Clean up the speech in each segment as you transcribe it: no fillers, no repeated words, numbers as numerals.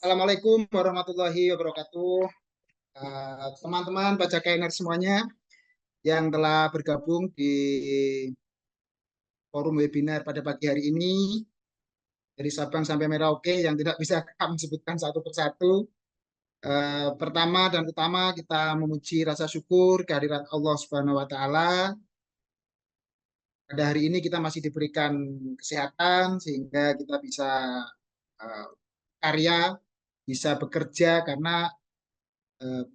Assalamualaikum warahmatullahi wabarakatuh. Teman-teman Pajakainer semuanya yang telah bergabung di forum webinar pada pagi hari ini dari Sabang sampai Merauke yang tidak bisa kami sebutkan satu persatu. Pertama dan utama kita memuji rasa syukur kehadirat Allah Subhanahu wa taala. Pada hari ini kita masih diberikan kesehatan sehingga kita bisa uh, karya, bisa bekerja karena eh,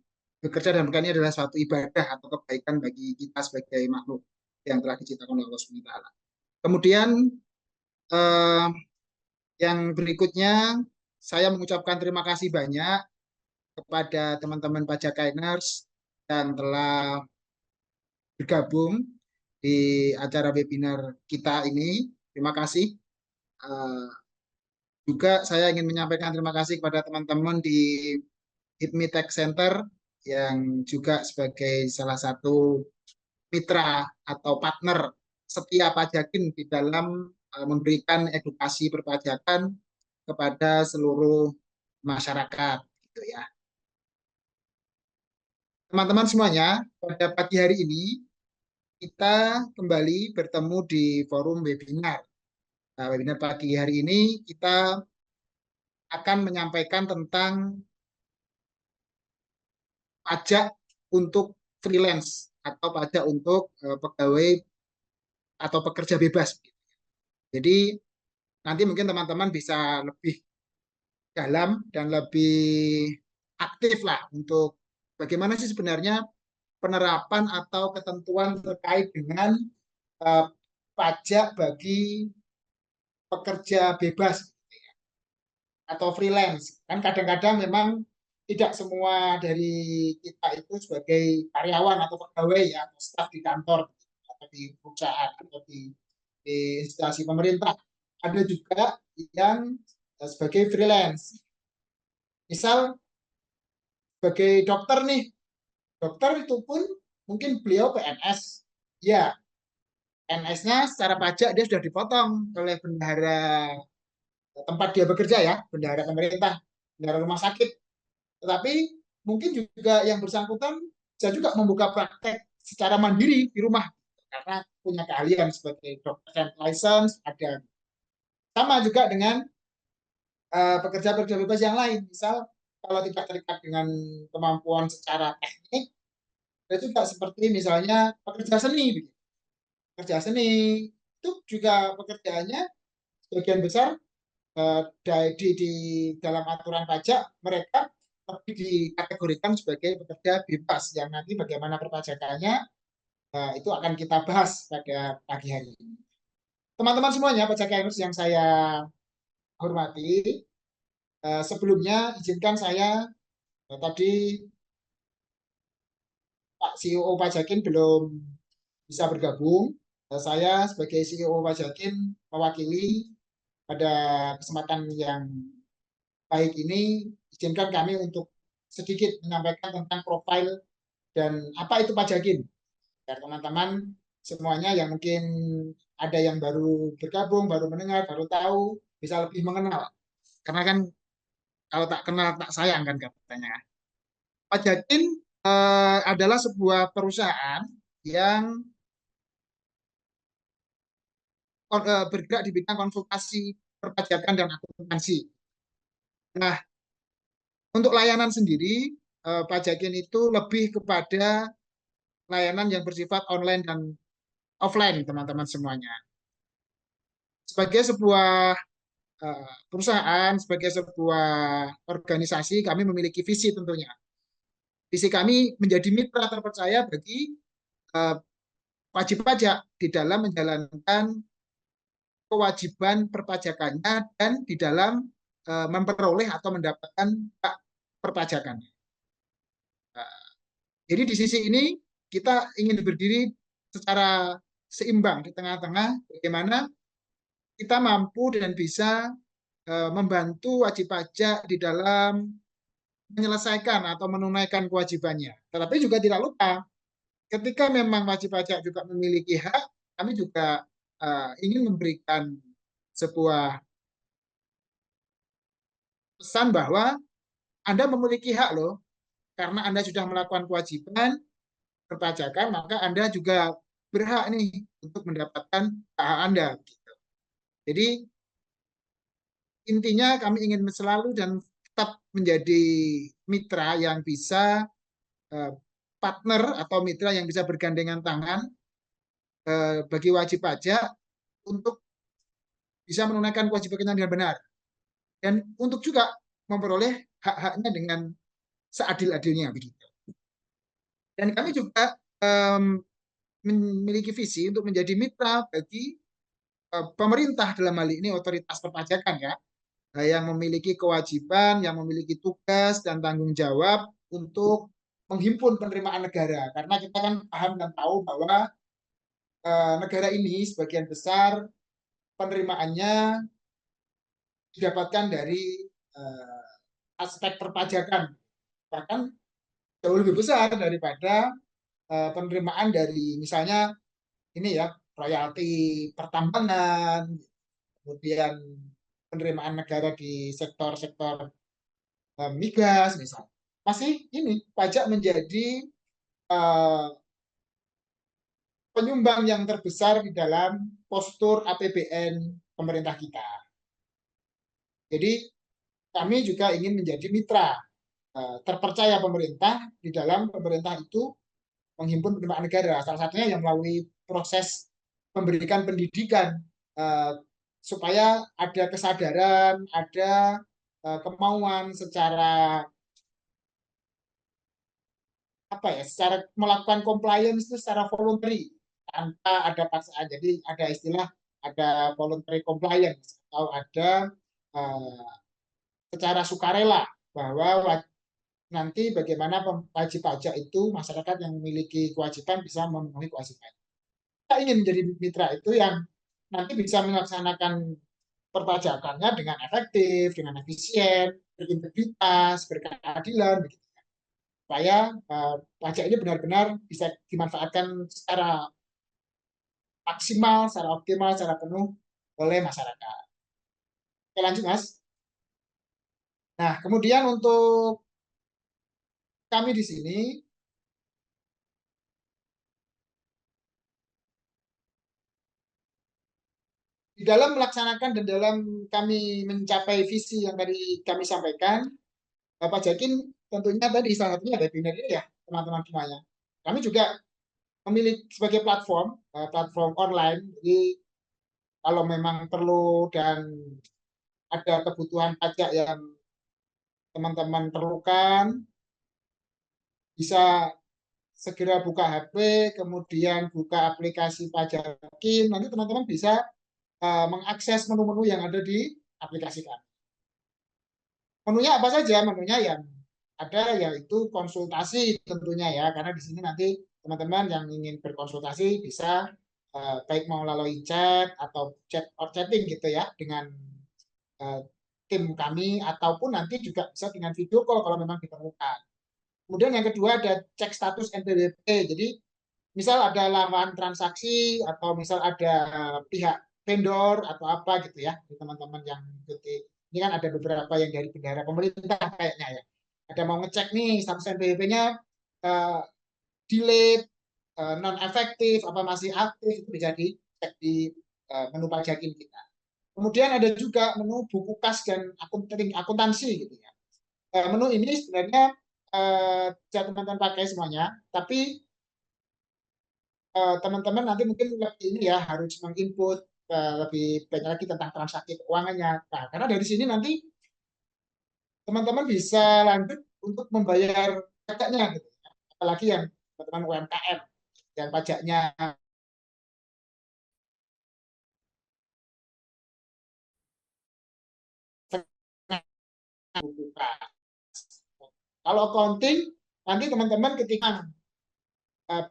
bekerja dan bekerja ini adalah suatu ibadah atau kebaikan bagi kita sebagai makhluk yang telah diciptakan oleh Allah Subhanahu wa taala. Kemudian eh, yang berikutnya saya mengucapkan terima kasih banyak kepada teman-teman Pajakainers yang telah bergabung di acara webinar kita ini. Terima kasih. Eh, Juga saya ingin menyampaikan terima kasih kepada teman-teman di HIPMI Tech Center yang juga sebagai salah satu mitra atau partner setia pajakin di dalam memberikan edukasi perpajakan kepada seluruh masyarakat gitu ya. Teman-teman semuanya, pada pagi hari ini kita kembali bertemu di forum webinar. Nah, webinar pagi hari ini kita akan menyampaikan tentang pajak untuk freelance atau pajak untuk pegawai atau pekerja bebas. Jadi nanti mungkin teman-teman bisa lebih dalam dan lebih aktif lah untuk bagaimana sih sebenarnya penerapan atau ketentuan terkait dengan uh, pajak bagi pekerja bebas atau freelance. Kan kadang-kadang memang tidak semua dari kita itu sebagai karyawan atau pegawai ya, atau staf di kantor atau di perusahaan atau di instansi pemerintah. Ada juga yang sebagai freelance. Misal sebagai dokter nih, dokter itu pun mungkin beliau PNS. Ya, PNS-nya secara pajak dia sudah dipotong oleh bendahara tempat dia bekerja ya, bendahara pemerintah, bendahara rumah sakit. Tetapi mungkin juga yang bersangkutan bisa juga membuka praktek secara mandiri di rumah karena punya keahlian sebagai dokter license ada. Sama juga dengan pekerja-pekerja bebas yang lain. Misal kalau tidak terikat dengan kemampuan secara teknik, ada juga seperti misalnya pekerja seni. Pekerja seni itu juga pekerjaannya sebagian besar di dalam aturan pajak mereka lebih dikategorikan sebagai pekerja bebas yang nanti bagaimana perpajakannya itu akan kita bahas pada pagi hari ini. Teman-teman semuanya, pajakers yang saya hormati, sebelumnya izinkan saya tadi Pak CEO Pajakin belum bisa bergabung. Saya sebagai CEO Pajakin mewakili pada kesempatan yang baik ini izinkan kami untuk sedikit menyampaikan tentang profil dan apa itu pajakin. Biar teman-teman semuanya yang mungkin ada yang baru bergabung, baru mendengar, baru tahu, bisa lebih mengenal. Karena kan kalau tak kenal tak sayang kan katanya. Pajakin adalah sebuah perusahaan yang bergerak di bidang konsultasi perpajakan dan akuntansi. Nah, untuk layanan sendiri, pajakin itu lebih kepada layanan yang bersifat online dan offline, teman-teman semuanya. Sebagai sebuah perusahaan, sebagai sebuah organisasi, kami memiliki visi tentunya. Visi kami menjadi mitra terpercaya bagi wajib pajak di dalam menjalankan kewajiban perpajakannya dan di dalam memperoleh atau mendapatkan hak perpajakan. Jadi di sisi ini kita ingin berdiri secara seimbang di tengah-tengah bagaimana kita mampu dan bisa membantu wajib pajak di dalam menyelesaikan atau menunaikan kewajibannya. Tetapi juga tidak lupa, ketika memang wajib pajak juga memiliki hak, kami juga ingin memberikan sebuah pesan bahwa Anda memiliki hak loh, karena Anda sudah melakukan kewajiban perpajakan, maka Anda juga berhak nih untuk mendapatkan hak Anda. Jadi intinya kami ingin selalu dan tetap menjadi mitra yang bisa partner atau mitra yang bisa bergandengan tangan bagi wajib pajak untuk bisa menunaikan kewajibannya dengan benar dan untuk juga memperoleh hak-haknya dengan seadil-adilnya begitu. Dan kami juga memiliki visi untuk menjadi mitra bagi pemerintah dalam hal ini otoritas perpajakan ya, yang memiliki kewajiban, yang memiliki tugas dan tanggung jawab untuk menghimpun penerimaan negara. Karena kita kan paham dan tahu bahwa negara ini sebagian besar penerimaannya didapatkan dari aspek perpajakan, bahkan jauh lebih besar daripada penerimaan dari misalnya ini ya royalti pertambangan, kemudian penerimaan negara di sektor-sektor migas misalnya. Masih ini pajak menjadi uh, penyumbang yang terbesar di dalam postur APBN pemerintah kita. Jadi kami juga ingin menjadi mitra terpercaya pemerintah di dalam pemerintah itu menghimpun penerimaan negara. Salah satunya yang melalui proses memberikan pendidikan supaya ada kesadaran, ada kemauan secara apa ya, secara melakukan compliance itu secara voluntary tanpa ada paksaan. Jadi ada istilah ada voluntary compliance atau ada secara sukarela bahwa nanti bagaimana wajib pajak itu masyarakat yang memiliki kewajiban bisa memenuhi kewajiban. Kita ingin menjadi mitra itu yang nanti bisa melaksanakan perpajakannya dengan efektif, dengan efisien, berintegritas, berkeadilan, begitu. Supaya pajak ini benar-benar bisa dimanfaatkan secara maksimal, secara optimal, secara penuh oleh masyarakat. Oke, lanjut Mas. Nah, kemudian untuk kami di sini di dalam melaksanakan dan dalam kami mencapai visi yang tadi kami sampaikan, Bapak Jakin tentunya tadi salah satunya webinar ini ya, teman-teman semuanya. Kami juga memiliki sebagai platform, platform online, jadi kalau memang perlu dan ada kebutuhan pajak yang teman-teman perlukan, bisa segera buka HP, kemudian buka aplikasi Pajakin, nanti teman-teman bisa mengakses menu-menu yang ada di aplikasi kami. Menunya apa saja? Menunya yang ada yaitu konsultasi tentunya ya, karena di sini nanti teman-teman yang ingin berkonsultasi bisa baik mau melalui chat atau chat or chatting gitu ya dengan uh, tim kami ataupun nanti juga bisa dengan video call kalau memang diperlukan. Kemudian yang kedua ada cek status NPWP. Jadi misal ada laman transaksi atau misal ada pihak vendor atau apa gitu ya, teman-teman yang mengikuti. Ini kan ada beberapa yang dari bendahara pemerintah kayaknya ya. Ada mau ngecek nih status NPWP-nya uh, delete, non efektif, apa masih aktif, itu bisa dicek di menu pajakin kita. Kemudian ada juga menu buku kas dan akuntansi gitu ya. Menu ini sebenarnya teman-teman pakai semuanya, tapi teman-teman nanti mungkin lebih ini ya harus menginput lebih banyak lagi tentang transaksi keuangannya. Nah, karena dari sini nanti teman-teman bisa lanjut untuk membayar pajaknya gitu. Apalagi yang teman-teman UMKM yang pajaknya buka. Kalau accounting nanti teman-teman ketika uh,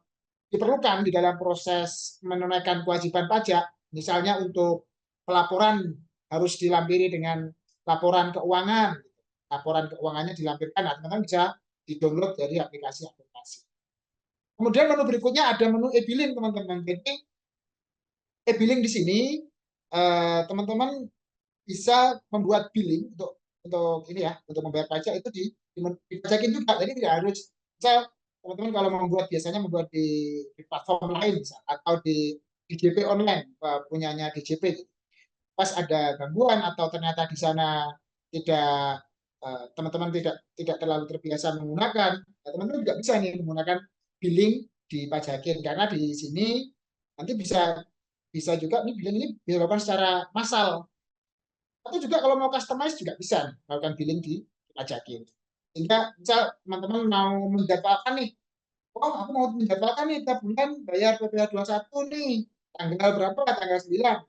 diperlukan di dalam proses menunaikan kewajiban pajak, misalnya untuk pelaporan harus dilampiri dengan laporan keuangan, laporan keuangannya dilampirkan, nah, teman-teman bisa di-download dari aplikasi-aplikasi. Kemudian menu berikutnya ada menu e-billing, teman-teman. Jadi e-billing di sini teman-teman bisa membuat billing untuk untuk ini ya, untuk membayar pajak itu dipajakin juga. Jadi tidak harus, misal teman-teman kalau membuat, biasanya membuat di platform lain misal, atau di DJP online, punyanya DJP, pas ada gangguan atau ternyata di sana tidak, teman-teman tidak tidak terlalu terbiasa menggunakan, ya teman-teman juga bisa nih menggunakan billing dipajakin, karena di sini nanti bisa bisa juga nih billing ini dilakukan secara massal, atau juga kalau mau customize juga bisa nih, melakukan billing dipajakin. Sehingga misal teman-teman mau menjadwalkan nih, oh aku mau menjadwalkan nih tiap bulan bayar PPh satu nih, tanggal berapa, tanggal 9,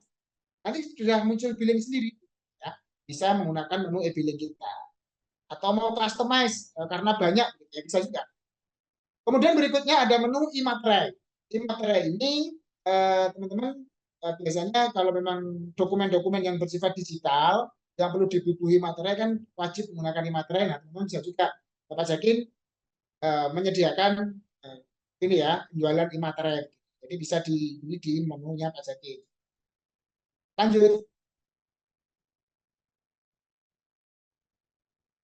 nanti sudah muncul billing sendiri ya, bisa menggunakan menu e-billing kita. Atau mau customize, karena banyak ya bisa juga. Kemudian berikutnya ada menu e-materai. E-materai ini, teman-teman, biasanya kalau memang dokumen-dokumen yang bersifat digital yang perlu dibubuhi materai kan wajib menggunakan e-materai. Nah, teman-teman bisa juga Bapak Jakin menyediakan uh, ini ya, jualan e-materai. Jadi bisa dibeli di menunya Pak Jakin. Lanjut.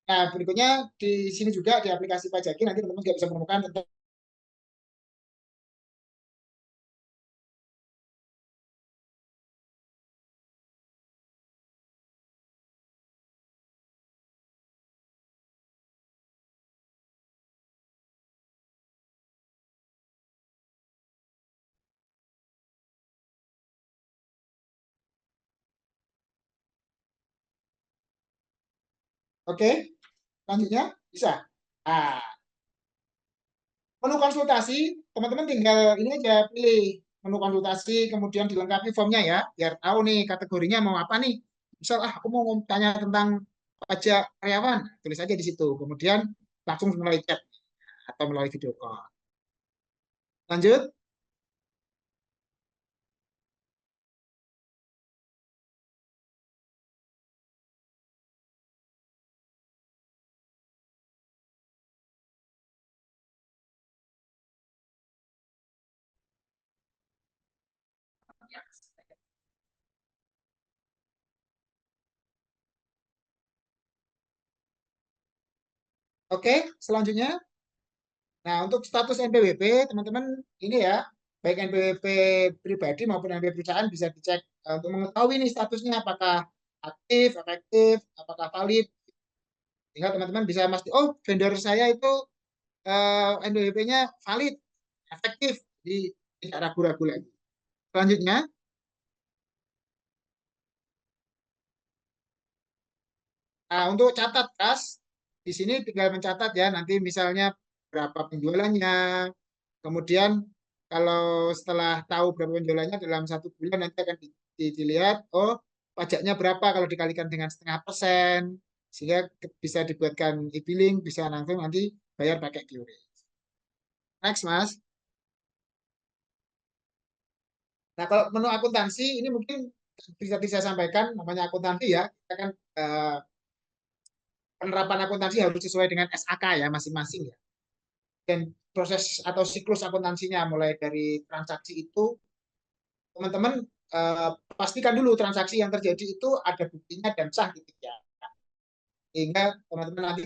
Nah, berikutnya di sini juga di aplikasi Pajaki nanti teman-teman juga bisa menemukan tentang. Oke, selanjutnya bisa. Nah, menu konsultasi, teman-teman tinggal ini aja pilih menu konsultasi, kemudian dilengkapi formnya ya, biar tahu nih kategorinya mau apa nih. Misal, aku mau tanya tentang pajak karyawan, tulis aja di situ. Kemudian langsung melalui chat atau melalui video call. Lanjut. Oke, selanjutnya. Nah, untuk status NPWP, teman-teman ini ya, baik NPWP pribadi maupun NPWP perusahaan bisa dicek, untuk mengetahui nih statusnya apakah aktif, efektif, apakah valid. Sehingga teman-teman bisa pasti, oh vendor saya itu NPWP-nya valid, efektif, jadi tidak ragu-ragu lagi. Selanjutnya, nah, untuk catat kas, di sini tinggal mencatat ya, nanti misalnya berapa penjualannya, kemudian kalau setelah tahu berapa penjualannya dalam 1 bulan nanti akan dilihat, oh pajaknya berapa kalau dikalikan dengan 0,5%, sehingga bisa dibuatkan e-billing, bisa langsung nanti bayar pakai QRIS. Next, Mas. Nah, kalau menu akuntansi ini mungkin bisa saya sampaikan, namanya akuntansi ya, kita kan, penerapan akuntansi harus sesuai dengan SAK ya masing-masing ya. Dan proses atau siklus akuntansinya mulai dari transaksi itu, teman-teman, pastikan dulu transaksi yang terjadi itu ada buktinya dan sah gitu ya. Sehingga teman-teman nanti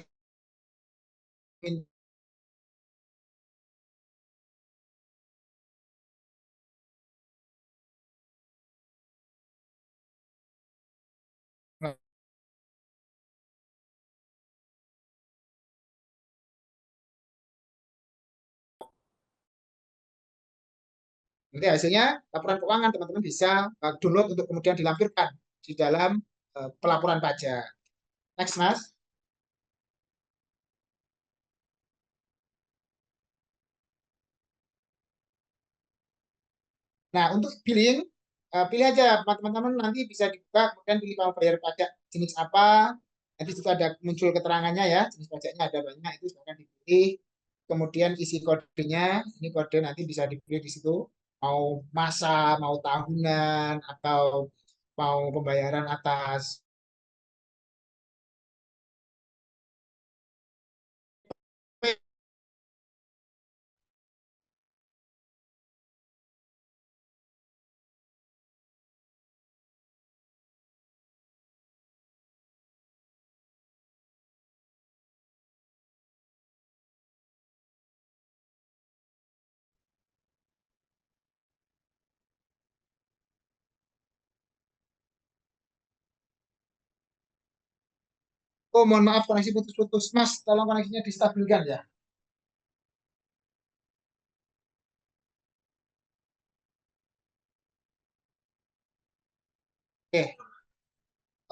nanti hasilnya laporan keuangan teman-teman bisa download untuk kemudian dilampirkan di dalam pelaporan pajak. Next, Mas. Nah, untuk billing, pilih aja teman-teman, nanti bisa dibuka, kemudian pilih mau bayar pajak jenis apa. Nanti itu ada muncul keterangannya ya, jenis pajaknya ada banyak, itu silahkan dipilih. Kemudian isi kodenya, ini kode nanti bisa dipilih di situ. Mau masa, mau tahunan, atau mau pembayaran atas Oh, mohon maaf koneksi putus-putus. Mas, tolong koneksinya distabilkan ya.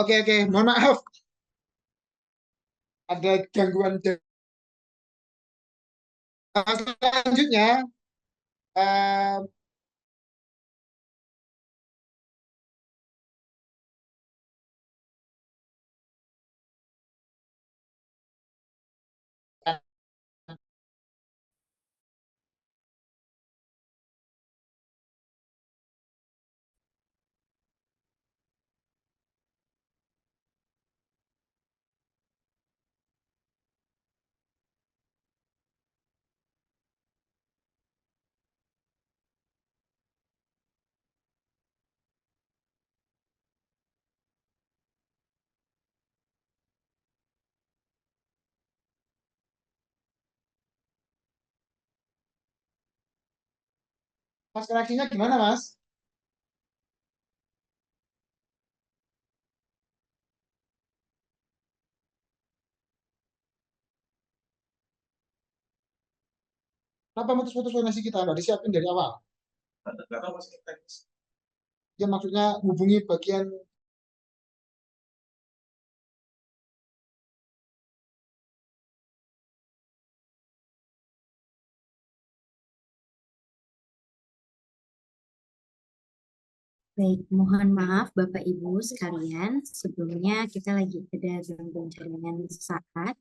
Oke, oke. Mohon maaf, ada gangguan. Selanjutnya, eh, Mas koneksinya gimana, Mas? Kenapa putus-putus koneksi kita? Nggak disiapin dari awal. Ya, maksudnya hubungi bagian. Baik, mohon maaf Bapak Ibu sekalian. Sebelumnya kita lagi ada gangguan jaringan sesaat.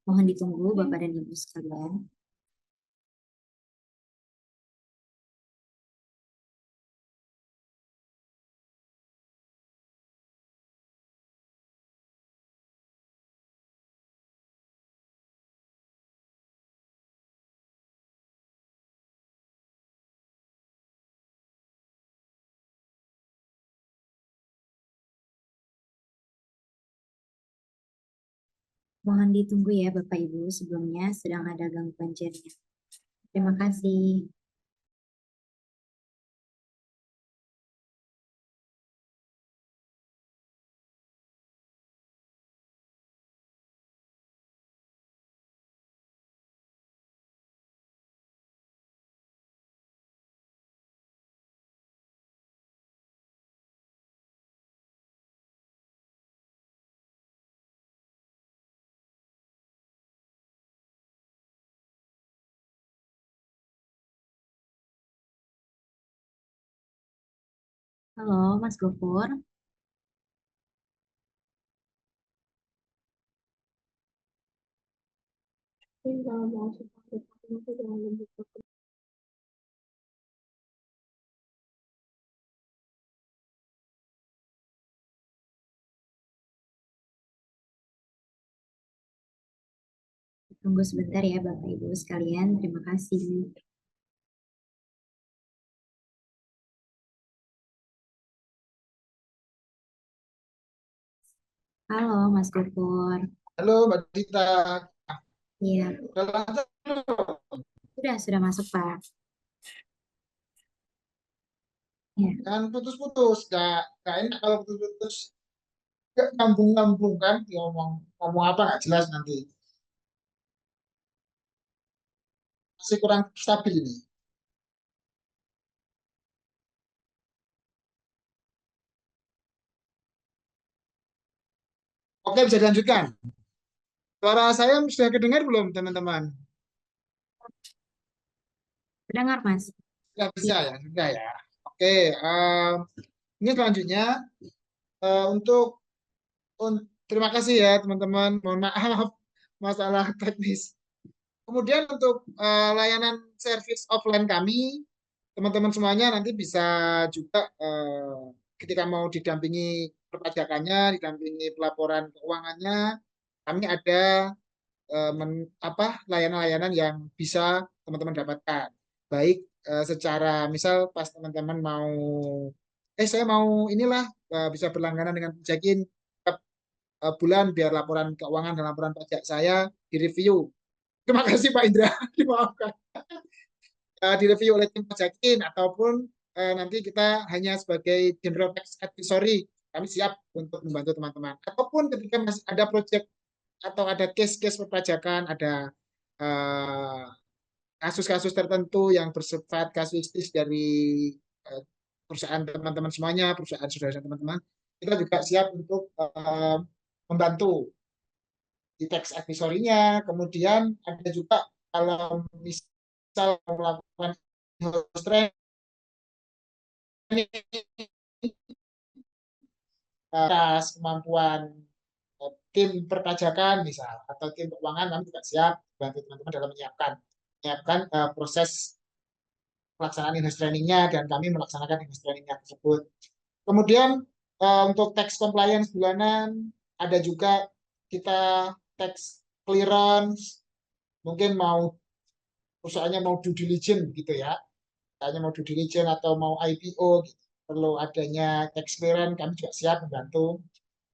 Mohon ditunggu Bapak dan Ibu sekalian. Mohon ditunggu ya Bapak Ibu, sebelumnya sedang ada gangguan jaringan. Terima kasih. Halo Mas Gofur. Tunggu sebentar ya Bapak Ibu sekalian. Terima kasih. Halo Mas Gofur. Halo, Mbak Dita. Iya, Udah lancar belum? sudah masuk Pak. Ya, Kan putus-putus. Nggak enak kalau putus-putus. Nggak nyambung-nyambung kan. Ngomong apa nggak jelas nanti. Masih kurang stabil ini. Oke, bisa dilanjutkan. Suara saya sudah kedengar belum, teman-teman? dengar Mas. Sudah Iya, bisa ya, sudah ya. Oke, ini selanjutnya untuk terima kasih ya teman-teman. Mohon maaf masalah teknis. Kemudian untuk layanan service offline kami, teman-teman semuanya nanti bisa juga ketika mau didampingi perpajakannya, didampingi pelaporan keuangannya, kami ada layanan-layanan yang bisa teman-teman dapatkan. Baik secara misal pas teman-teman mau saya mau inilah bisa berlangganan dengan Jekin bulan biar laporan keuangan dan laporan pajak saya direview. Terima kasih Pak Indra, dimaafkan. Direview oleh tim pajakin ataupun nanti kita hanya sebagai general tax advisory, kami siap untuk membantu teman-teman. Ataupun ketika masih ada proyek atau ada case-case perpajakan, ada eh, kasus-kasus tertentu yang bersifat kasuistis dari perusahaan teman-teman semuanya, perusahaan saudara teman-teman, kita juga siap untuk membantu di teks advisory-nya. Kemudian ada juga kalau misal melakukan host training, kemampuan tim perpajakan misal atau tim keuangan, kami juga siap bantu teman-teman dalam menyiapkan proses pelaksanaan in-house training-nya dan kami melaksanakan in-house training-nya tersebut. Kemudian untuk tax compliance bulanan ada juga kita tax clearance, mungkin mau perusahaannya mau due diligence gitu ya, misalnya mau due diligence atau mau IPO gitu. Perlu adanya tax clearance, kami juga siap membantu.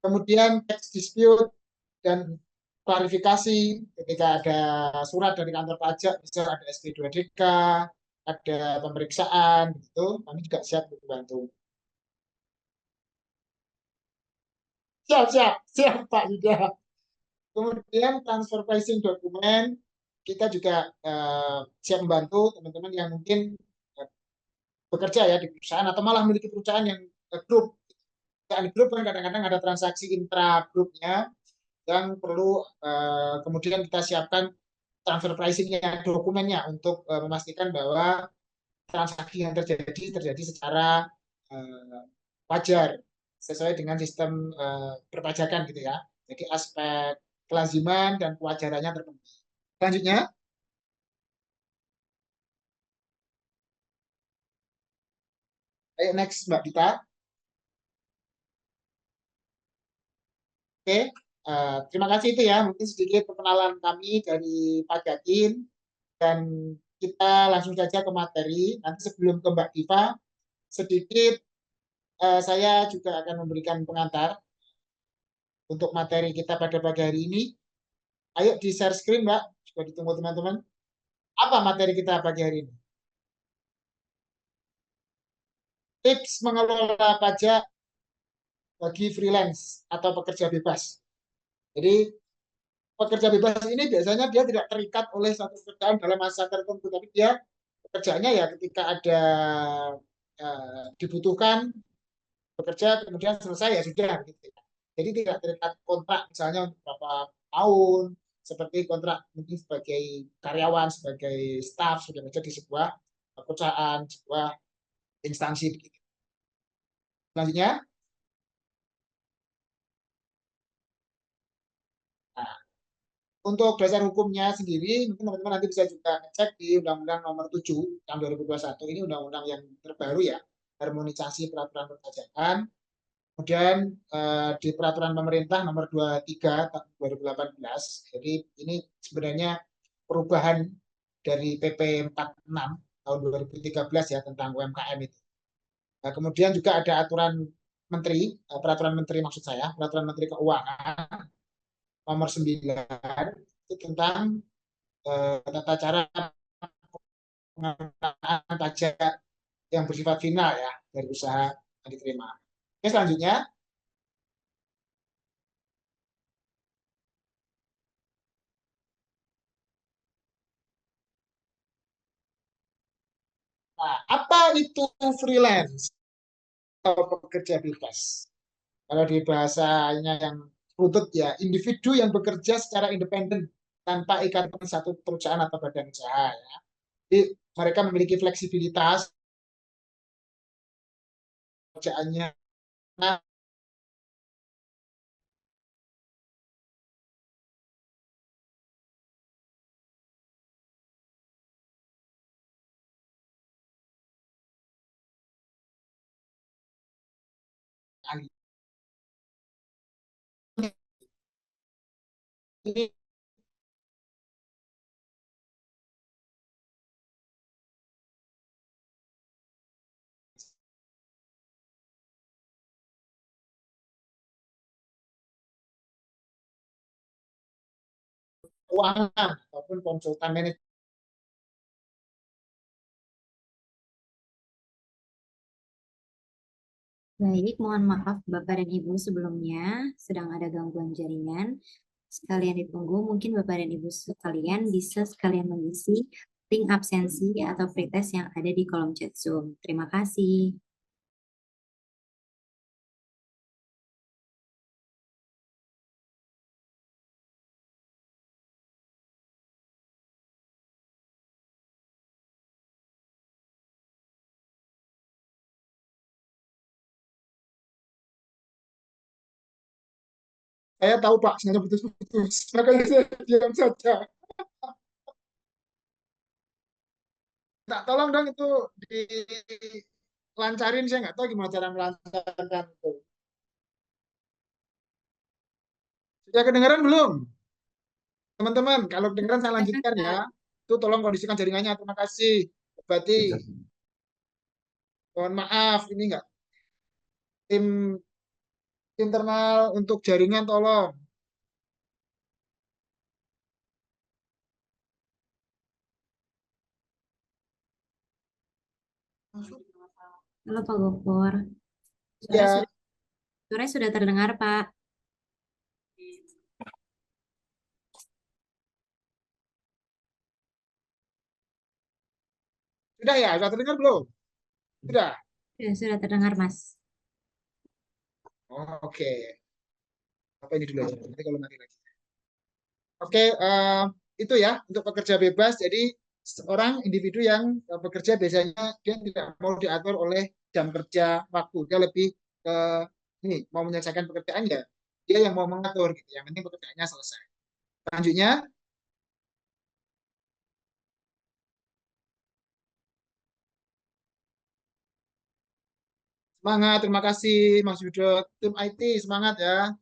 Kemudian tax dispute dan klarifikasi ketika ada surat dari kantor pajak, misalnya ada SP2DK, ada pemeriksaan gitu, kami juga siap untuk membantu. Siap, siap, siap Pak Yuda. Kemudian transfer pricing dokumen, kita juga siap membantu teman-teman yang mungkin bekerja ya di perusahaan atau malah memiliki perusahaan yang grup. Perusahaan grup kan kadang-kadang ada transaksi intra grupnya yang perlu kemudian kita siapkan transfer pricing-nya, dokumennya untuk memastikan bahwa transaksi yang terjadi secara wajar sesuai dengan sistem perpajakan gitu ya. Jadi aspek kelaziman dan kewajarannya terpenuhi. Selanjutnya, ayo next Mbak Dita. Oke, terima kasih itu ya. Mungkin sedikit perkenalan kami dari Pak Jatin dan kita langsung saja ke materi. Nanti sebelum ke Mbak Diva, sedikit saya juga akan memberikan pengantar untuk materi kita pada pagi hari ini. Ayo di share screen Mbak, juga ditunggu teman-teman. Apa materi kita pagi hari ini? Tips mengelola pajak bagi freelance atau pekerja bebas. Jadi pekerja bebas ini biasanya dia tidak terikat oleh satu pekerjaan dalam masa tertentu, tapi dia pekerjaannya ya ketika ada dibutuhkan bekerja kemudian selesai ya sudah gitu. Jadi tidak terikat kontrak misalnya untuk berapa tahun seperti kontrak mungkin sebagai karyawan, sebagai staff sudah bekerja di sebuah perusahaan, sebuah instansi begitu. Selanjutnya, nah, untuk dasar hukumnya sendiri, mungkin teman-teman nanti bisa juga cek di Undang-Undang Nomor 7 tahun 2021. Ini undang-undang yang terbaru ya, harmonisasi peraturan perpajakan. Kemudian di peraturan pemerintah nomor 23 tahun 2018. Jadi ini sebenarnya perubahan dari PP 46 tahun 2013 ya tentang UMKM itu. Nah, kemudian juga ada aturan menteri, peraturan menteri maksud saya, peraturan menteri keuangan nomor 9 itu tentang tata cara pengenaan pajak yang bersifat final ya dari usaha yang diterima. Oke, selanjutnya, nah, apa itu freelance atau pekerja bebas? Kalau di bahasanya yang rutut ya, individu yang bekerja secara independen tanpa ikatan satu perusahaan atau badan usaha ya. Jadi mereka memiliki fleksibilitas pekerjaannya. Nah, ini keuangan ataupun konsultan manajemen. Baik, mohon maaf Bapak dan Ibu sebelumnya sedang ada gangguan jaringan. sekalian ditunggu. Mungkin Bapak dan Ibu sekalian bisa sekalian mengisi link absensi atau pretest yang ada di kolom chat Zoom. Terima kasih. Saya tahu Pak, sinyalnya putus-putus. Makanya saya diam saja. Tak tolong dong itu dilancarin, saya nggak tahu gimana cara melancarkan itu. Sudah kedengaran belum? Teman-teman, kalau kedengaran saya lanjutkan ya. Itu tolong kondisikan jaringannya. Terima kasih. Berarti mohon maaf, ini nggak tim internal untuk jaringan tolong. Halo Pak Gopur. Ya, Suara sudah terdengar, Pak. sudah ya, sudah terdengar belum? Sudah. Sudah terdengar, Mas. Oh, oke. Apa ini dulu aja? Nanti kalau mati lagi. Oke, itu ya untuk pekerja bebas. Jadi seorang individu yang bekerja biasanya dia tidak mau diatur oleh jam kerja waktu. Dia lebih ke ini mau menyelesaikan pekerjaan ya. Dia yang mau mengatur gitu. Yang penting pekerjaannya selesai. Selanjutnya, semangat. Terima kasih Mas Yudo, tim IT semangat ya.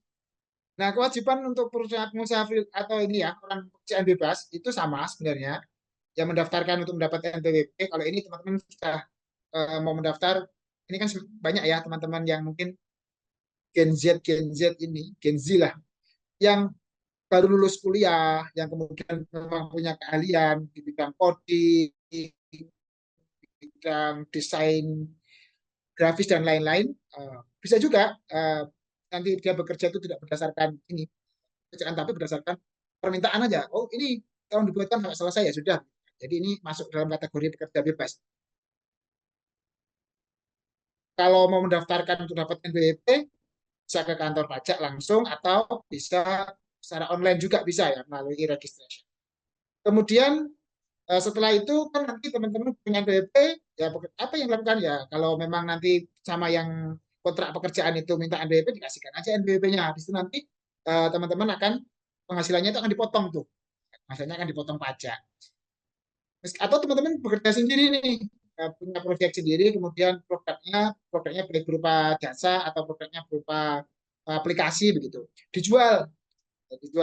Nah, kewajiban untuk perusahaan pengusaha atau ini ya orang pekerjaan bebas itu sama sebenarnya. Yang mendaftarkan untuk mendapatkan NPWP. Kalau ini teman-teman sudah mau mendaftar, ini kan banyak ya teman-teman yang mungkin Gen Z ini, Gen Z lah, yang baru lulus kuliah, yang kemudian memang punya keahlian di bidang coding, di bidang desain grafis dan lain-lain, bisa juga nanti dia bekerja itu tidak berdasarkan ini pekerjaan, tapi berdasarkan permintaan aja. Oh ini tahun dibuatkan sampai selesai ya sudah. Jadi ini masuk dalam kategori pekerja bebas. Kalau mau mendaftarkan untuk dapat NPWP, bisa ke kantor pajak langsung atau bisa secara online juga bisa ya melalui e-registration. Kemudian setelah itu kan nanti teman-teman punya NPWP ya apa yang dilakukan ya kalau memang nanti sama yang kontrak pekerjaan itu minta NPWP dikasihkan aja NPWP-nya. Di situ nanti teman-teman akan penghasilannya itu akan dipotong tuh. Penghasilannya akan dipotong pajak. Atau teman-teman bekerja sendiri nih punya proyek sendiri kemudian produknya baik berupa jasa atau produknya berupa aplikasi begitu dijual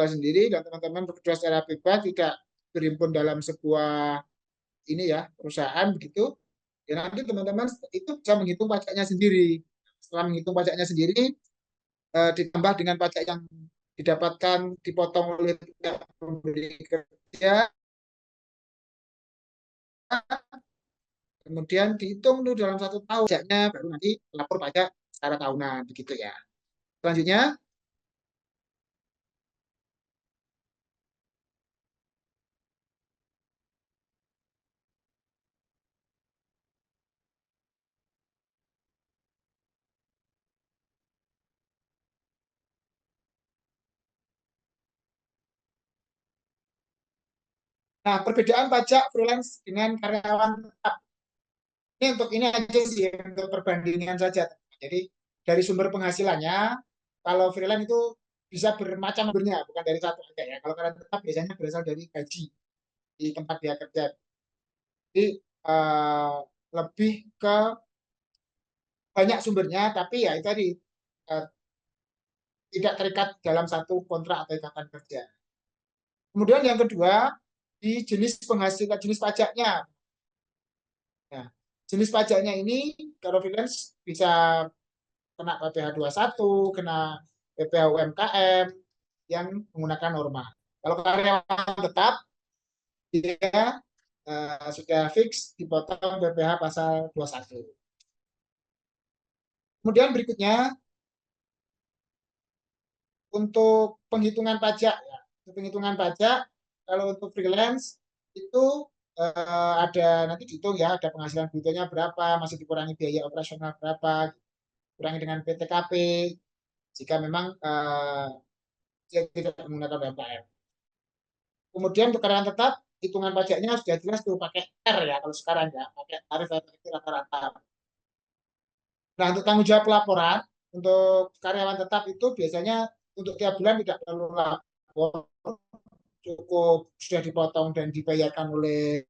sendiri dan teman-teman bekerja secara bebas tidak berhimpun dalam sebuah ini ya perusahaan begitu ya nanti teman-teman itu bisa menghitung pajaknya sendiri setelah menghitung pajaknya sendiri ditambah dengan pajak yang didapatkan dipotong oleh pemberi kerja kemudian dihitung tuh dalam 1 tahun pajaknya baru nanti lapor pajak secara tahunan begitu ya. Selanjutnya, nah perbedaan pajak freelance dengan karyawan tetap ini untuk ini aja sih untuk perbandingan saja. Jadi dari sumber penghasilannya kalau freelance itu bisa bermacam sumbernya bukan dari satu aja ya. Kalau karyawan tetap biasanya berasal dari gaji di tempat dia kerja. Jadi lebih ke banyak sumbernya tapi ya itu tadi uh, tidak terikat dalam satu kontrak atau ikatan kerja. Kemudian yang kedua di jenis penghasilan jenis pajaknya. Nah, jenis pajaknya ini kalau freelance bisa kena PPh 21, kena PPh UMKM yang menggunakan norma. Kalau karyawan tetap dia sudah fix dipotong PPh pasal 21. Kemudian berikutnya untuk penghitungan pajak ya. Untuk penghitungan pajak kalau untuk freelance itu ada nanti dihitung ya, ada penghasilan brutonya berapa, masih dikurangi biaya operasional berapa, kurangi dengan PTKP jika memang dia tidak menggunakan UMKM. Kemudian untuk karyawan tetap hitungan pajaknya sudah jelas tuh pakai R ya kalau sekarang ya, pakai tarif rata-rata. Nah, untuk tanggung jawab pelaporan untuk karyawan tetap itu biasanya untuk tiap bulan tidak perlu lapor, cukup sudah dipotong dan dibayarkan oleh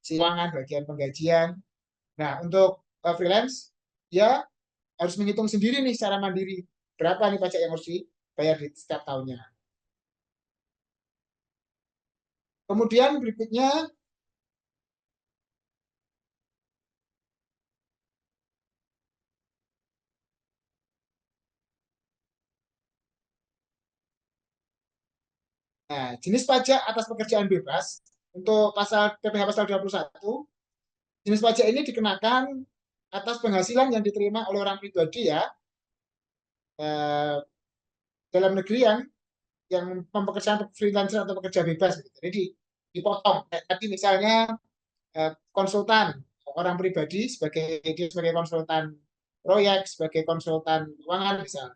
keuangan bagian penggajian. Nah, untuk freelance dia harus menghitung sendiri nih secara mandiri berapa nih pajak yang harus dibayar di setiap tahunnya. Kemudian berikutnya, nah, jenis pajak atas pekerjaan bebas untuk pasal PPh pasal 21, jenis pajak ini dikenakan atas penghasilan yang diterima oleh orang pribadi ya, eh, dalam negeri yang mempekerjakan freelancer atau pekerja bebas gitu. Jadi dipotong. Tadi misalnya konsultan orang pribadi sebagai konsultan proyek, sebagai konsultan keuangan misalnya.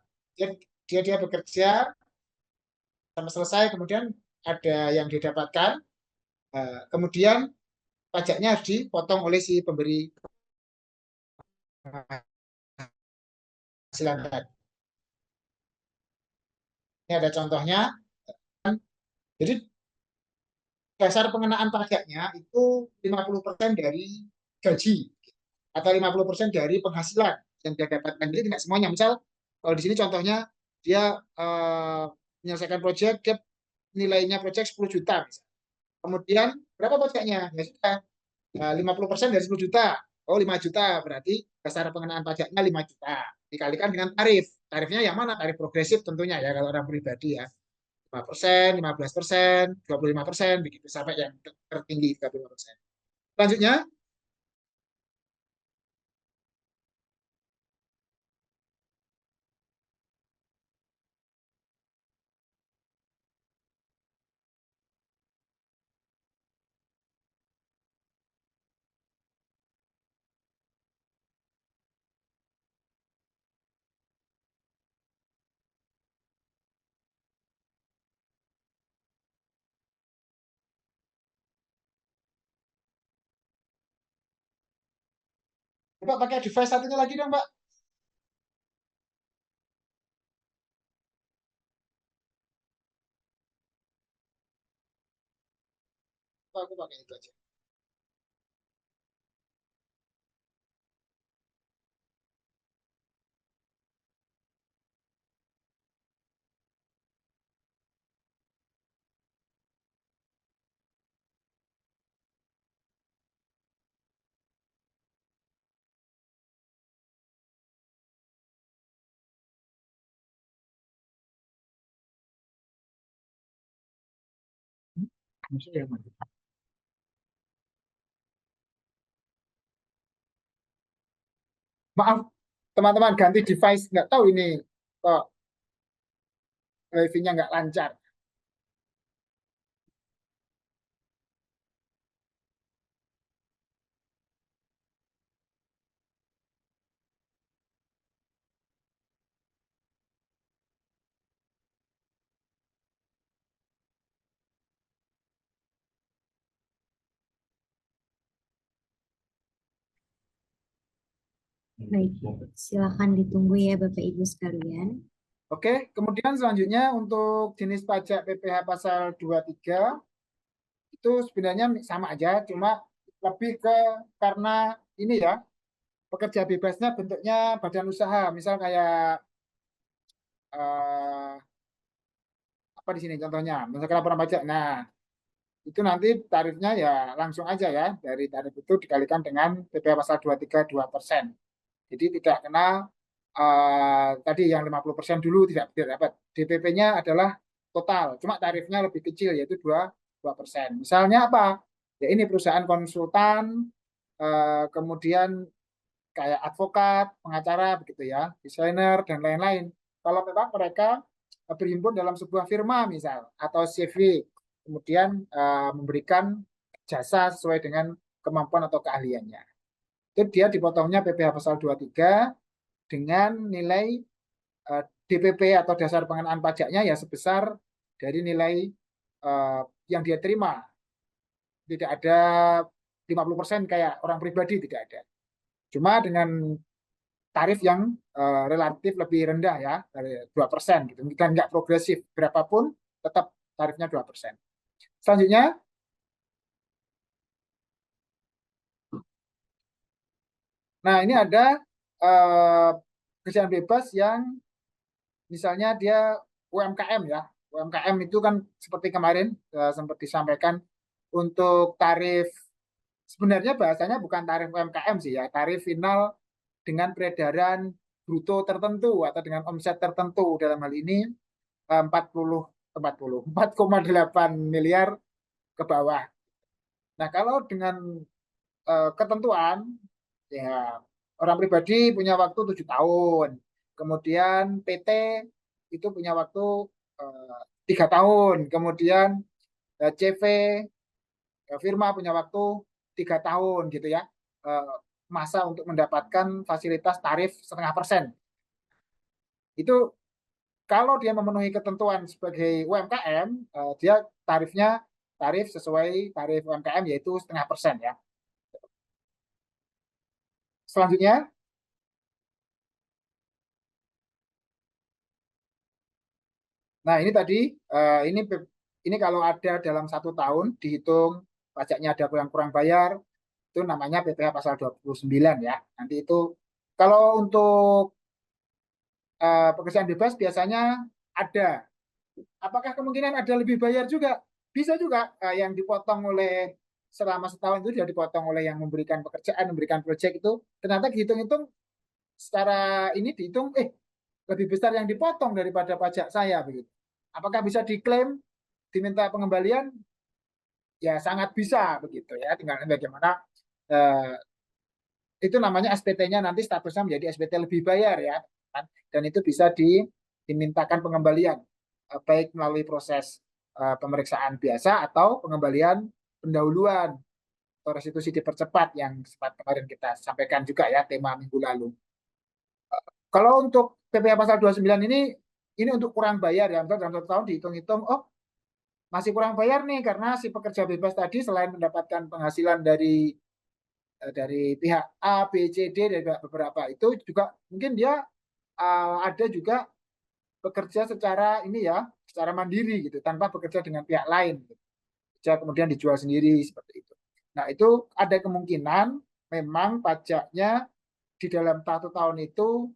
Dia bekerja sama selesai, kemudian ada yang didapatkan, kemudian pajaknya harus dipotong oleh si pemberi penghasilan tadi. Ini ada contohnya. Jadi dasar pengenaan pajaknya itu 50% dari gaji atau 50% dari penghasilan yang dia dapatkan. Jadi tidak semuanya. Misal kalau di sini contohnya dia menyelesaikan proyek, dia nilainya proyek 10 juta. Misalnya. Kemudian berapa pajaknya? Ya sudah 50% dari 10 juta. Oh 5 juta berarti dasar pengenaan pajaknya 5 juta. Dikalikan dengan tarif. Tarifnya yang mana? Tarif progresif tentunya ya kalau orang pribadi ya. 5%, 15%, 25%, begitu sampai yang tertinggi 35%. Selanjutnya, coba pakai device satunya lagi dong, Mbak. Aku pakai itu aja. Maaf, teman-teman ganti device. Nggak tahu ini kok wifi-nya nggak lancar. Baik, silakan ditunggu ya Bapak Ibu sekalian. Oke, kemudian selanjutnya untuk jenis pajak PPh pasal 23 itu sebenarnya sama aja, cuma lebih ke karena ini ya, pekerja bebasnya bentuknya badan usaha, misal kayak eh, apa di sini contohnya, misalkan laporan pajak. Nah, itu nanti tarifnya ya langsung aja ya, dari tarif itu dikalikan dengan PPh pasal 23 2%. Jadi tidak kena tadi yang 50% dulu tidak dapat. DPP-nya adalah total, cuma tarifnya lebih kecil yaitu 2%. Misalnya apa? Ya ini perusahaan konsultan, kemudian kayak advokat, pengacara begitu ya, desainer dan lain-lain. Kalau memang mereka berhimpun dalam sebuah firma misal atau CV, kemudian memberikan jasa sesuai dengan kemampuan atau keahliannya. Itu dia dipotongnya PPh pasal 23 dengan nilai DPP atau dasar pengenaan pajaknya ya sebesar dari nilai yang dia terima. Tidak ada 50% kayak orang pribadi, tidak ada. Cuma dengan tarif yang relatif lebih rendah ya, dari 2% gitu. Dan nggak progresif, berapapun tetap tarifnya 2%. Selanjutnya, nah ini ada pekerjaan bebas yang misalnya dia UMKM ya. UMKM itu kan seperti kemarin sempat disampaikan untuk tarif, sebenarnya bahasanya bukan tarif UMKM sih ya, tarif final dengan peredaran bruto tertentu atau dengan omset tertentu, dalam hal ini 4,8 miliar ke bawah. Nah, kalau dengan ketentuan ya, orang pribadi punya waktu 7 tahun, kemudian PT itu punya waktu 3 tahun, kemudian CV firma punya waktu 3 tahun gitu ya, masa untuk mendapatkan fasilitas tarif 0,5%. Itu kalau dia memenuhi ketentuan sebagai UMKM, dia tarifnya tarif sesuai tarif UMKM, yaitu 0,5% ya. Selanjutnya, nah ini tadi ini kalau ada dalam 1 tahun dihitung pajaknya ada yang kurang bayar, itu namanya PPh pasal 29 ya. Nanti itu kalau untuk pekerjaan bebas biasanya ada. Apakah kemungkinan ada lebih bayar juga? Bisa juga yang dipotong oleh selama setahun itu sudah dipotong oleh yang memberikan pekerjaan, memberikan proyek itu, ternyata dihitung-hitung secara ini dihitung, lebih besar yang dipotong daripada pajak saya begitu. Apakah bisa diklaim, diminta pengembalian? Ya sangat bisa begitu ya. Tinggal bagaimana itu namanya SPT-nya nanti statusnya menjadi SPT lebih bayar ya, dan itu bisa dimintakan pengembalian baik melalui proses pemeriksaan biasa atau pengembalian pendahuluan atau restitusi dipercepat yang sempat kemarin kita sampaikan juga ya, tema minggu lalu. Kalau untuk PPh pasal 29 ini untuk kurang bayar ya, dalam 1 tahun dihitung-hitung, oh masih kurang bayar nih karena si pekerja bebas tadi selain mendapatkan penghasilan dari pihak A, B, C, D, dari beberapa itu juga mungkin dia ada juga bekerja secara ini ya, secara mandiri gitu, tanpa bekerja dengan pihak lain. Gitu. Kemudian dijual sendiri seperti itu. Nah itu ada kemungkinan memang pajaknya di dalam 1 tahun itu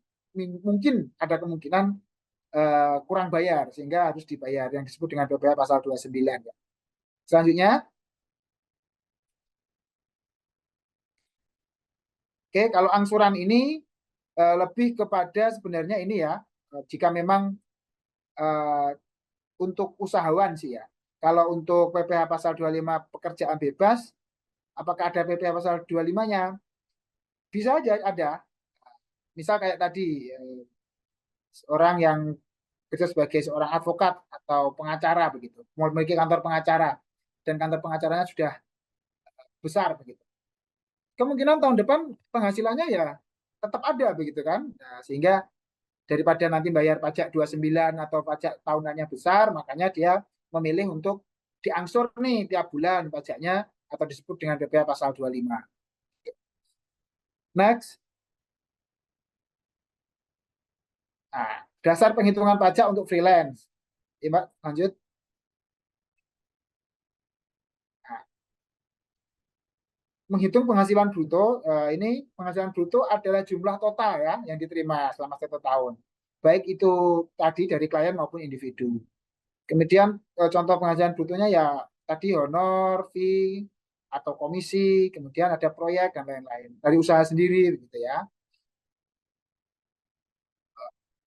mungkin ada kemungkinan kurang bayar sehingga harus dibayar yang disebut dengan PPh pasal 29. Ya. Selanjutnya, oke, kalau angsuran ini lebih kepada sebenarnya ini ya, jika memang untuk usahawan sih ya. Kalau untuk PPh pasal 25 pekerjaan bebas, apakah ada PPh pasal 25-nya? Bisa aja ada. Misal kayak tadi, orang yang kerja sebagai seorang advokat atau pengacara begitu, memiliki kantor pengacara dan kantor pengacaranya sudah besar begitu. Kemungkinan tahun depan penghasilannya ya tetap ada begitu kan. Nah, sehingga daripada nanti bayar pajak 29 atau pajak tahunannya besar, makanya dia memilih untuk diangsur nih tiap bulan pajaknya atau disebut dengan PPh pasal 25. Next. Nah, dasar penghitungan pajak untuk freelance. Ya, Mbak, lanjut. Nah, menghitung penghasilan bruto, ini penghasilan bruto adalah jumlah total ya yang diterima selama 1 tahun. Baik itu tadi dari klien maupun individu. Kemudian contoh penghasilan brutonya ya tadi honor, fee, atau komisi, kemudian ada proyek dan lain-lain. Dari usaha sendiri gitu ya.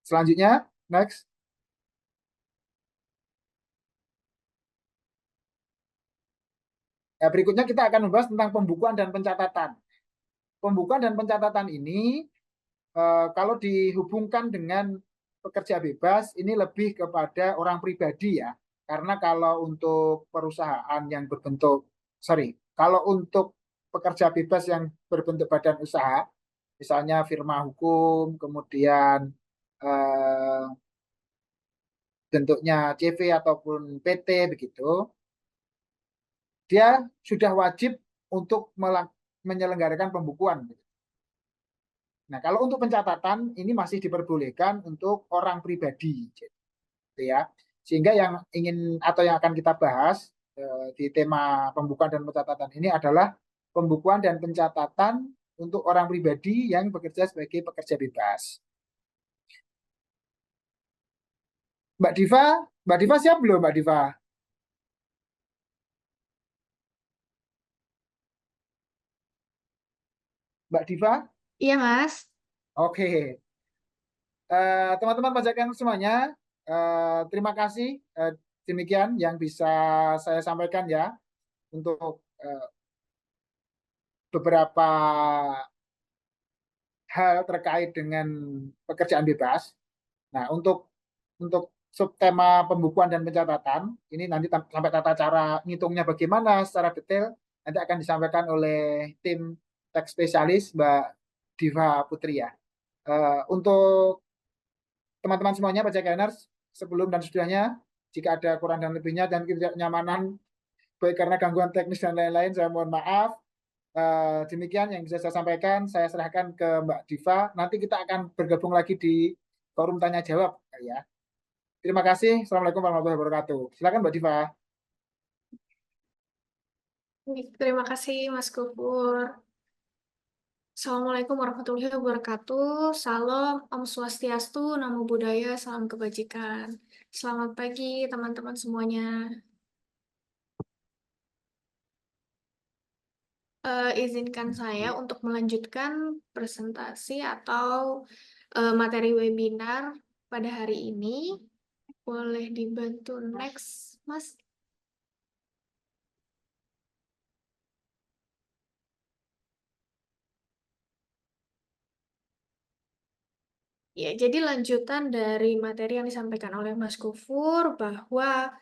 Selanjutnya, next. Berikutnya kita akan membahas tentang pembukuan dan pencatatan. pembukuan dan pencatatan ini kalau dihubungkan dengan pekerja bebas ini lebih kepada orang pribadi ya. Karena kalau untuk perusahaan yang berbentuk, kalau untuk pekerja bebas yang berbentuk badan usaha, misalnya firma hukum, kemudian eh, bentuknya CV ataupun PT begitu, dia sudah wajib untuk menyelenggarakan pembukuan. Nah, kalau untuk pencatatan ini masih diperbolehkan untuk orang pribadi, gitu ya. Sehingga yang ingin atau yang akan kita bahas di tema pembukuan dan pencatatan ini adalah pembukuan dan pencatatan untuk orang pribadi yang bekerja sebagai pekerja bebas. Mbak Diva siap belum, Mbak Diva? Mbak Diva? Iya, Mas. Oke. Teman-teman pajak yang semuanya, terima kasih. Demikian yang bisa saya sampaikan ya untuk beberapa hal terkait dengan pekerjaan bebas. Nah, untuk subtema pembukuan dan pencatatan, ini nanti sampai tata cara ngitungnya bagaimana secara detail, nanti akan disampaikan oleh tim teks spesialis Mbak Diva Putri ya. Untuk teman-teman semuanya, pajak Gainers, sebelum dan sesudahnya, jika ada kurang dan lebihnya dan ketidaknyamanan, baik karena gangguan teknis dan lain-lain, saya mohon maaf. Demikian yang bisa saya sampaikan, saya serahkan ke Mbak Diva. Nanti kita akan bergabung lagi di forum tanya jawab ya. Terima kasih. Assalamualaikum warahmatullahi wabarakatuh. Silakan Mbak Diva. Terima kasih, Mas Gufur. Assalamualaikum warahmatullahi wabarakatuh. Salam, Om Swastiastu, Namo Buddhaya, salam kebajikan. Selamat pagi, teman-teman semuanya. Izinkan saya untuk melanjutkan presentasi atau materi webinar pada hari ini. Boleh dibantu next, Mas? Ya, jadi lanjutan dari materi yang disampaikan oleh Mas Gufur bahwa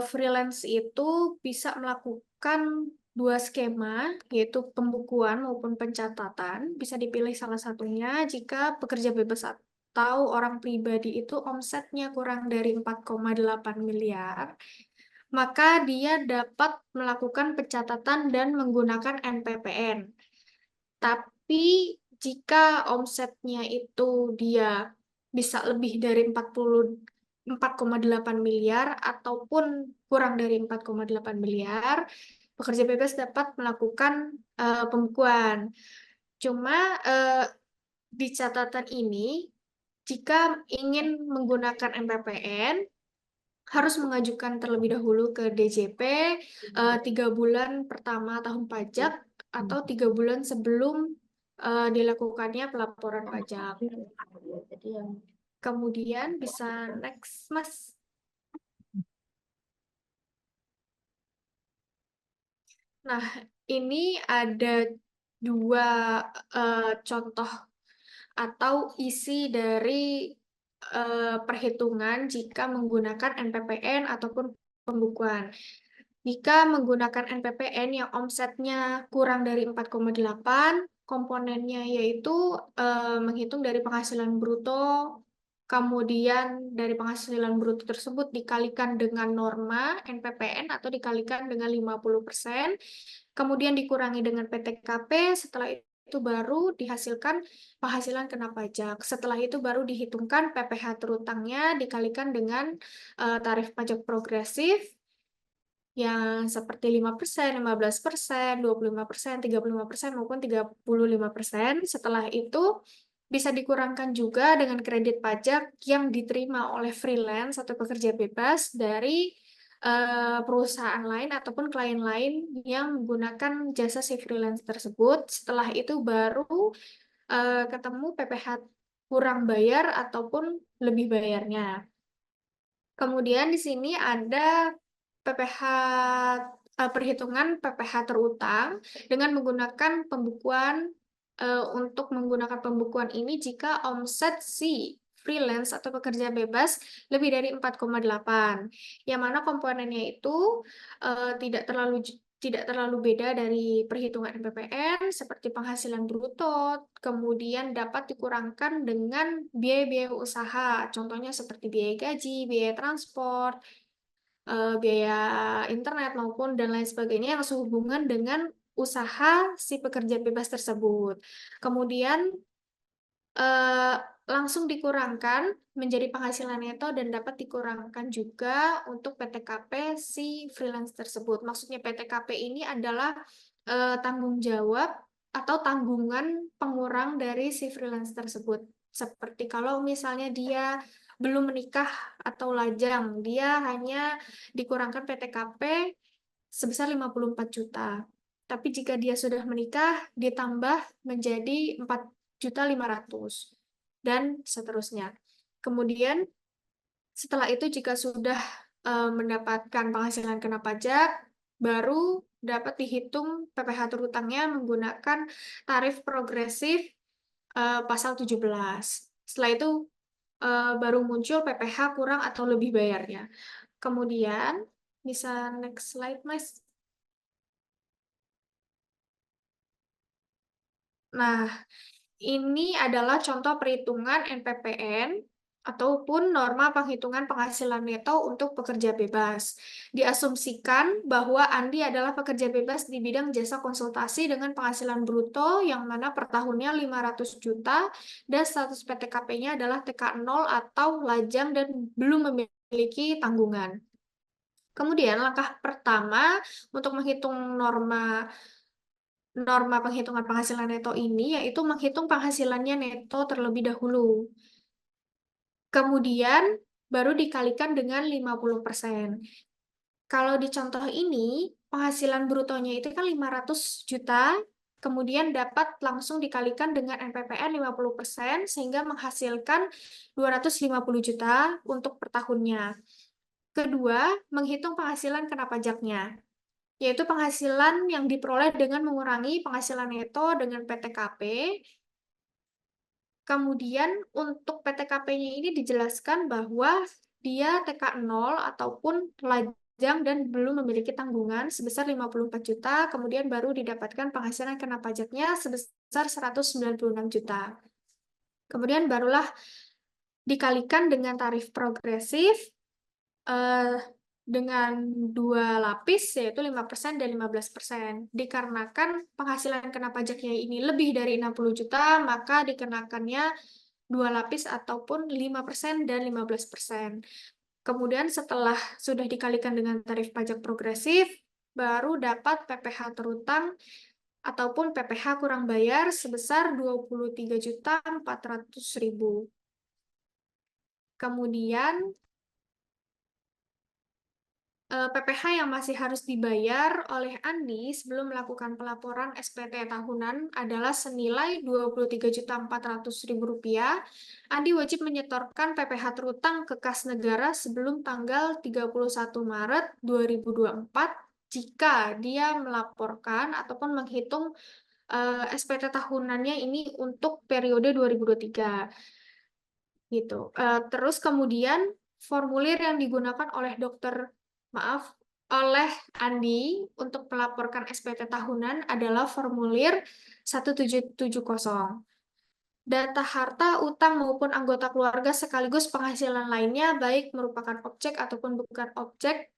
freelance itu bisa melakukan dua skema, yaitu pembukuan maupun pencatatan. Bisa dipilih salah satunya jika pekerja bebas atau orang pribadi itu omsetnya kurang dari 4,8 miliar, maka dia dapat melakukan pencatatan dan menggunakan NPPN. Tapi jika omsetnya itu dia bisa lebih dari 4,8 miliar ataupun kurang dari 4,8 miliar, pekerja bebas dapat melakukan pembukuan. Cuma di catatan ini, jika ingin menggunakan MPPN, harus mengajukan terlebih dahulu ke DJP 3 bulan pertama tahun pajak atau 3 bulan sebelum dilakukannya pelaporan pajak. Kemudian bisa next, Mas. Nah, ini ada dua contoh atau isi dari perhitungan jika menggunakan NPPN ataupun pembukuan. Jika menggunakan NPPN yang omsetnya kurang dari 4,8, komponennya yaitu menghitung dari penghasilan bruto, kemudian dari penghasilan bruto tersebut dikalikan dengan norma NPPN atau dikalikan dengan 50%, kemudian dikurangi dengan PTKP, setelah itu baru dihasilkan penghasilan kena pajak. Setelah itu baru dihitungkan PPh terutangnya dikalikan dengan tarif pajak progresif yang seperti 5%, 15%, 25%, 35% maupun 35%. Setelah itu bisa dikurangkan juga dengan kredit pajak yang diterima oleh freelance atau pekerja bebas dari perusahaan lain ataupun klien lain yang menggunakan jasa si freelance tersebut. Setelah itu baru ketemu PPh kurang bayar ataupun lebih bayarnya. Kemudian di sini ada PPh perhitungan PPh terutang dengan menggunakan pembukuan untuk menggunakan pembukuan ini jika omset si freelance atau pekerja bebas lebih dari 4,8, yang mana komponennya itu tidak terlalu beda dari perhitungan MPPN seperti penghasilan bruto, kemudian dapat dikurangkan dengan biaya-biaya usaha, contohnya seperti biaya gaji, biaya transport, biaya internet maupun dan lain sebagainya yang sehubungan dengan usaha si pekerja bebas tersebut. Kemudian langsung dikurangkan menjadi penghasilan neto dan dapat dikurangkan juga untuk PTKP si freelance tersebut. Maksudnya PTKP ini adalah tanggung jawab atau tanggungan pengurang dari si freelance tersebut. Seperti kalau misalnya dia belum menikah atau lajang, dia hanya dikurangkan PTKP sebesar 54 juta. Tapi jika dia sudah menikah, ditambah menjadi 4.500.000 dan seterusnya. Kemudian setelah itu jika sudah mendapatkan penghasilan kena pajak, baru dapat dihitung PPh terutangnya menggunakan tarif progresif pasal 17. Setelah itu baru muncul PPh kurang atau lebih bayarnya. Kemudian, bisa next slide, Mas. Nah, ini adalah contoh perhitungan NPPN ataupun norma penghitungan penghasilan neto untuk pekerja bebas. Diasumsikan bahwa Andi adalah pekerja bebas di bidang jasa konsultasi dengan penghasilan bruto yang mana per tahunnya 500 juta dan status PTKP-nya adalah TK0 atau lajang dan belum memiliki tanggungan. Kemudian langkah pertama untuk menghitung norma penghitungan penghasilan neto ini yaitu menghitung penghasilannya neto terlebih dahulu. Kemudian baru dikalikan dengan 50%. Kalau di contoh ini, penghasilan brutonya itu kan 500 juta, kemudian dapat langsung dikalikan dengan NPPN 50% sehingga menghasilkan 250 juta untuk per tahunnya. Kedua, menghitung penghasilan kena pajaknya, yaitu penghasilan yang diperoleh dengan mengurangi penghasilan neto dengan PTKP. Kemudian untuk PTKP-nya ini dijelaskan bahwa dia TK0 ataupun lajang dan belum memiliki tanggungan sebesar 54 juta, kemudian baru didapatkan penghasilan kena pajaknya sebesar 196 juta. Kemudian barulah dikalikan dengan tarif progresif dengan 2 lapis, yaitu 5% dan 15%. Dikarenakan penghasilan kena pajaknya ini lebih dari 60 juta, maka dikenakannya 2 lapis ataupun 5% dan 15%. Kemudian setelah sudah dikalikan dengan tarif pajak progresif, baru dapat PPh terutang ataupun PPh kurang bayar sebesar 23.400.000. Kemudian PPh yang masih harus dibayar oleh Andi sebelum melakukan pelaporan SPT tahunan adalah senilai Rp23.400.000. Andi wajib menyetorkan PPh terutang ke kas negara sebelum tanggal 31 Maret 2024 jika dia melaporkan ataupun menghitung SPT tahunannya ini untuk periode 2023. Gitu. Terus kemudian formulir yang digunakan oleh oleh Andi untuk melaporkan SPT tahunan adalah formulir 1770. Data harta, utang maupun anggota keluarga sekaligus penghasilan lainnya baik merupakan objek ataupun bukan objek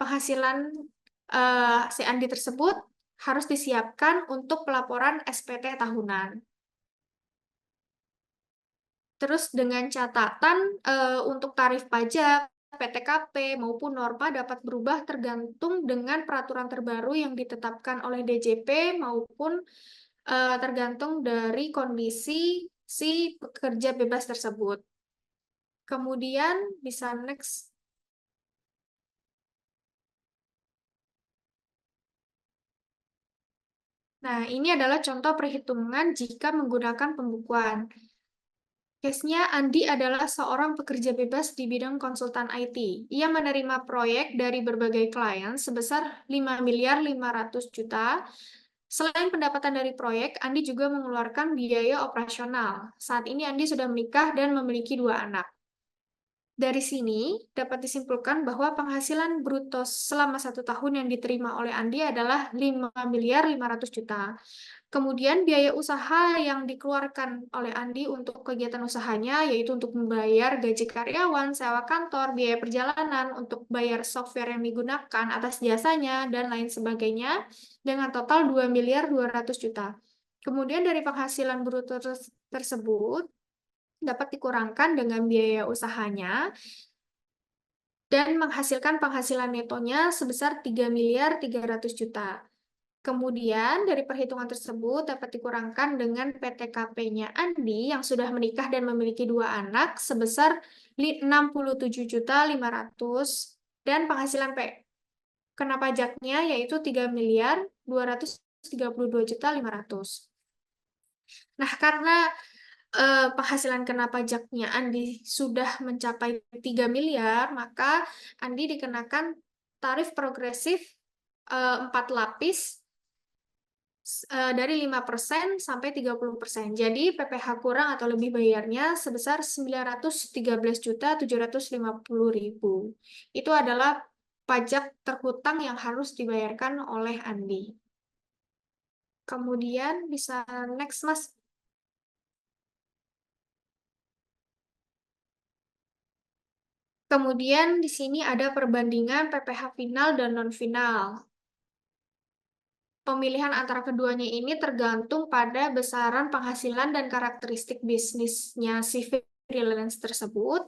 penghasilan si Andi tersebut harus disiapkan untuk pelaporan SPT tahunan. Terus dengan catatan untuk tarif pajak, PTKP maupun norma dapat berubah tergantung dengan peraturan terbaru yang ditetapkan oleh DJP maupun tergantung dari kondisi si pekerja bebas tersebut. Kemudian bisa next. Nah, ini adalah contoh perhitungan jika menggunakan pembukuan. Case-nya Andi adalah seorang pekerja bebas di bidang konsultan IT. Ia menerima proyek dari berbagai klien sebesar 5.500.000.000. Selain pendapatan dari proyek, Andi juga mengeluarkan biaya operasional. Saat ini Andi sudah menikah dan memiliki 2 anak. Dari sini dapat disimpulkan bahwa penghasilan bruto selama 1 tahun yang diterima oleh Andi adalah 5.500.000.000. Kemudian biaya usaha yang dikeluarkan oleh Andi untuk kegiatan usahanya yaitu untuk membayar gaji karyawan, sewa kantor, biaya perjalanan, untuk bayar software yang digunakan atas jasanya, dan lain sebagainya dengan total 2.200.000.000. Kemudian dari penghasilan bruto tersebut dapat dikurangkan dengan biaya usahanya dan menghasilkan penghasilan netonya sebesar 3.300.000.000. Kemudian dari perhitungan tersebut dapat dikurangkan dengan PTKP-nya Andi yang sudah menikah dan memiliki 2 anak sebesar 67.500.000 dan penghasilan kena pajaknya yaitu 3.232.500. Nah, karena penghasilan kena pajaknya Andi sudah mencapai 3 miliar, maka Andi dikenakan tarif progresif 4 lapis dari 5% sampai 30%. Jadi PPh kurang atau lebih bayarnya sebesar 913.750.000. Itu adalah pajak terhutang yang harus dibayarkan oleh Andi. Kemudian bisa next, Mas. Kemudian di sini ada perbandingan PPh final dan non-final. Pemilihan antara keduanya ini tergantung pada besaran penghasilan dan karakteristik bisnisnya si freelance tersebut.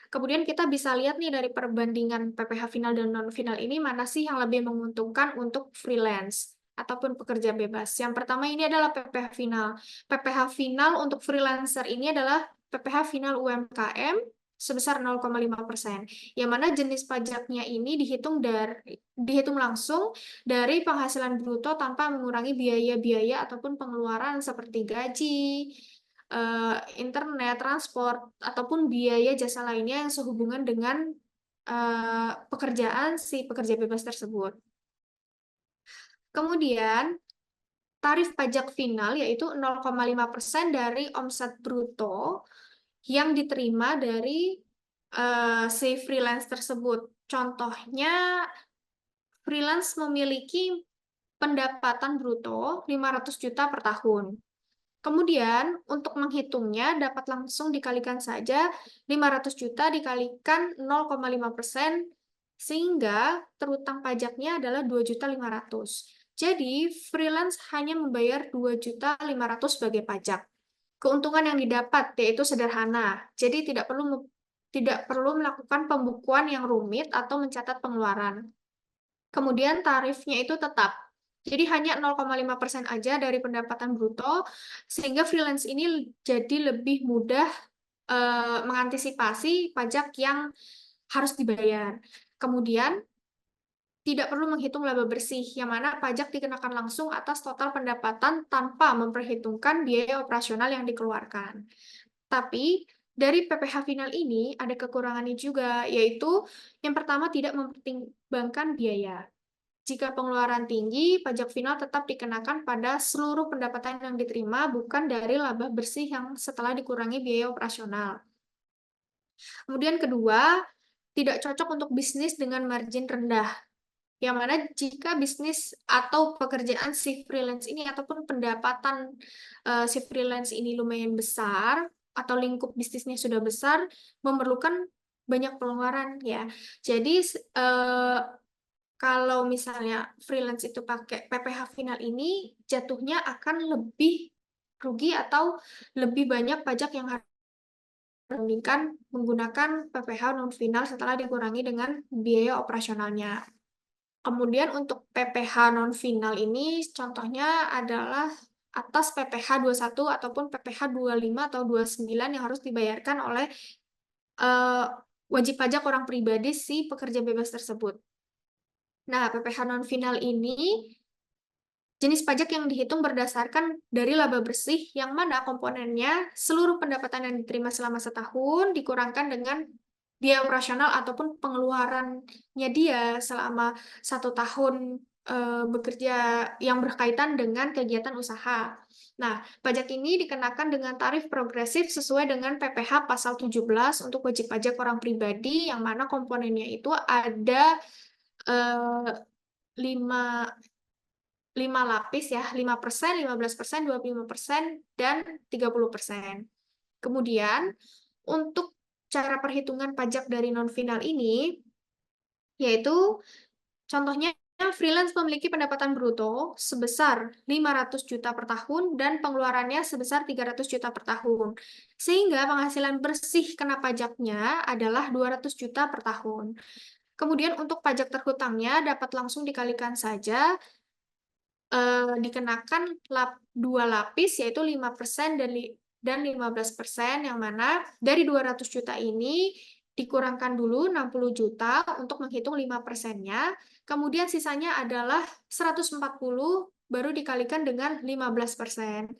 Kemudian kita bisa lihat nih dari perbandingan PPh final dan non-final ini mana sih yang lebih menguntungkan untuk freelance ataupun pekerja bebas. Yang pertama ini adalah PPh final. PPh final untuk freelancer ini adalah PPh final UMKM sebesar 0,5%. Yang mana jenis pajaknya ini dihitung langsung dari penghasilan bruto tanpa mengurangi biaya-biaya ataupun pengeluaran seperti gaji, internet, transport, ataupun biaya jasa lainnya yang sehubungan dengan pekerjaan si pekerja bebas tersebut. Kemudian, tarif pajak final yaitu 0,5% dari omset bruto yang diterima dari si freelance tersebut. Contohnya, freelance memiliki pendapatan bruto 500 juta per tahun. Kemudian, untuk menghitungnya dapat langsung dikalikan saja 500 juta dikalikan 0,5%, sehingga terutang pajaknya adalah 2.500.000. Jadi, freelance hanya membayar 2.500.000 sebagai pajak. Keuntungan yang didapat yaitu sederhana, jadi tidak perlu melakukan pembukuan yang rumit atau mencatat pengeluaran. Kemudian tarifnya itu tetap. Jadi hanya 0,5% aja dari pendapatan bruto, sehingga freelance ini jadi lebih mudah mengantisipasi pajak yang harus dibayar. Kemudian tidak perlu menghitung laba bersih, yang mana pajak dikenakan langsung atas total pendapatan tanpa memperhitungkan biaya operasional yang dikeluarkan. Tapi dari PPh final ini ada kekurangannya juga, yaitu yang pertama tidak mempertimbangkan biaya. Jika pengeluaran tinggi, pajak final tetap dikenakan pada seluruh pendapatan yang diterima, bukan dari laba bersih yang setelah dikurangi biaya operasional. Kemudian kedua, tidak cocok untuk bisnis dengan margin rendah. Yang mana jika bisnis atau pekerjaan si freelance ini ataupun pendapatan si freelance ini lumayan besar atau lingkup bisnisnya sudah besar, memerlukan banyak pengeluaran ya. Jadi kalau misalnya freelance itu pakai PPh final ini, jatuhnya akan lebih rugi atau lebih banyak pajak yang harus dibandingkan menggunakan PPh non final setelah dikurangi dengan biaya operasionalnya. Kemudian untuk PPh non final ini contohnya adalah atas PPh 21 ataupun PPh 25 atau 29 yang harus dibayarkan oleh wajib pajak orang pribadi si pekerja bebas tersebut. Nah, PPh non final ini jenis pajak yang dihitung berdasarkan dari laba bersih, yang mana komponennya seluruh pendapatan yang diterima selama setahun dikurangkan dengan biaya operasional ataupun pengeluarannya dia selama 1 tahun bekerja yang berkaitan dengan kegiatan usaha. Nah, pajak ini dikenakan dengan tarif progresif sesuai dengan PPh pasal 17 untuk wajib pajak orang pribadi, yang mana komponennya itu ada 5 lapis ya, 5%, 15%, 25%, dan 30%. Kemudian, untuk cara perhitungan pajak dari non-final ini, yaitu contohnya freelance memiliki pendapatan bruto sebesar 500 juta per tahun dan pengeluarannya sebesar 300 juta per tahun. Sehingga penghasilan bersih kena pajaknya adalah 200 juta per tahun. Kemudian untuk pajak terhutangnya dapat langsung dikalikan saja, dikenakan 2 lapis, yaitu 5% dan 15%, yang mana dari 200 juta ini dikurangkan dulu 60 juta untuk menghitung 5%-nya, kemudian sisanya adalah 140 baru dikalikan dengan 15%.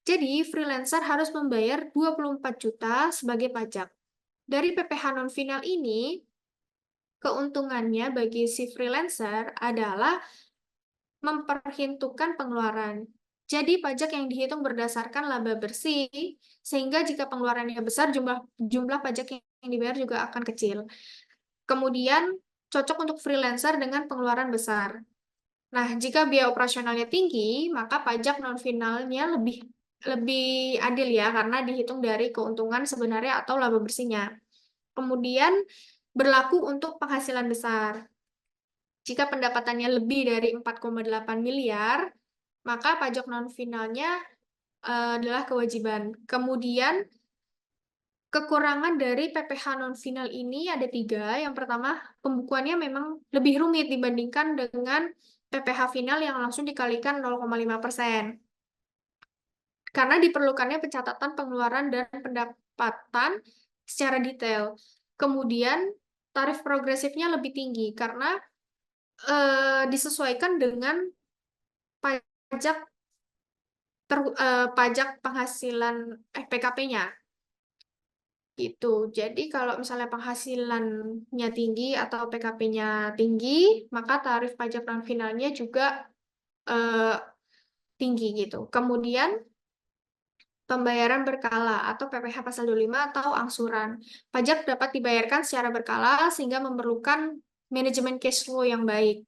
Jadi freelancer harus membayar 24 juta sebagai pajak. Dari PPh non-final ini, keuntungannya bagi si freelancer adalah memperhitungkan pengeluaran. Jadi pajak yang dihitung berdasarkan laba bersih, sehingga jika pengeluarannya besar, jumlah pajak yang dibayar juga akan kecil. Kemudian cocok untuk freelancer dengan pengeluaran besar. Nah, jika biaya operasionalnya tinggi, maka pajak non-finalnya lebih adil ya, karena dihitung dari keuntungan sebenarnya atau laba bersihnya. Kemudian berlaku untuk penghasilan besar. Jika pendapatannya lebih dari 4,8 miliar, maka pajak non-finalnya adalah kewajiban. Kemudian, kekurangan dari PPh non-final ini ada 3. Yang pertama, pembukuannya memang lebih rumit dibandingkan dengan PPh final yang langsung dikalikan 0,5%. Karena diperlukannya pencatatan pengeluaran dan pendapatan secara detail. Kemudian, tarif progresifnya lebih tinggi karena disesuaikan dengan pajak penghasilan PKP-nya gitu. Jadi kalau misalnya penghasilannya tinggi atau PKP-nya tinggi, maka tarif pajak non finalnya juga tinggi gitu. Kemudian pembayaran berkala atau PPh pasal 25 atau angsuran. Pajak dapat dibayarkan secara berkala sehingga memerlukan manajemen cash flow yang baik.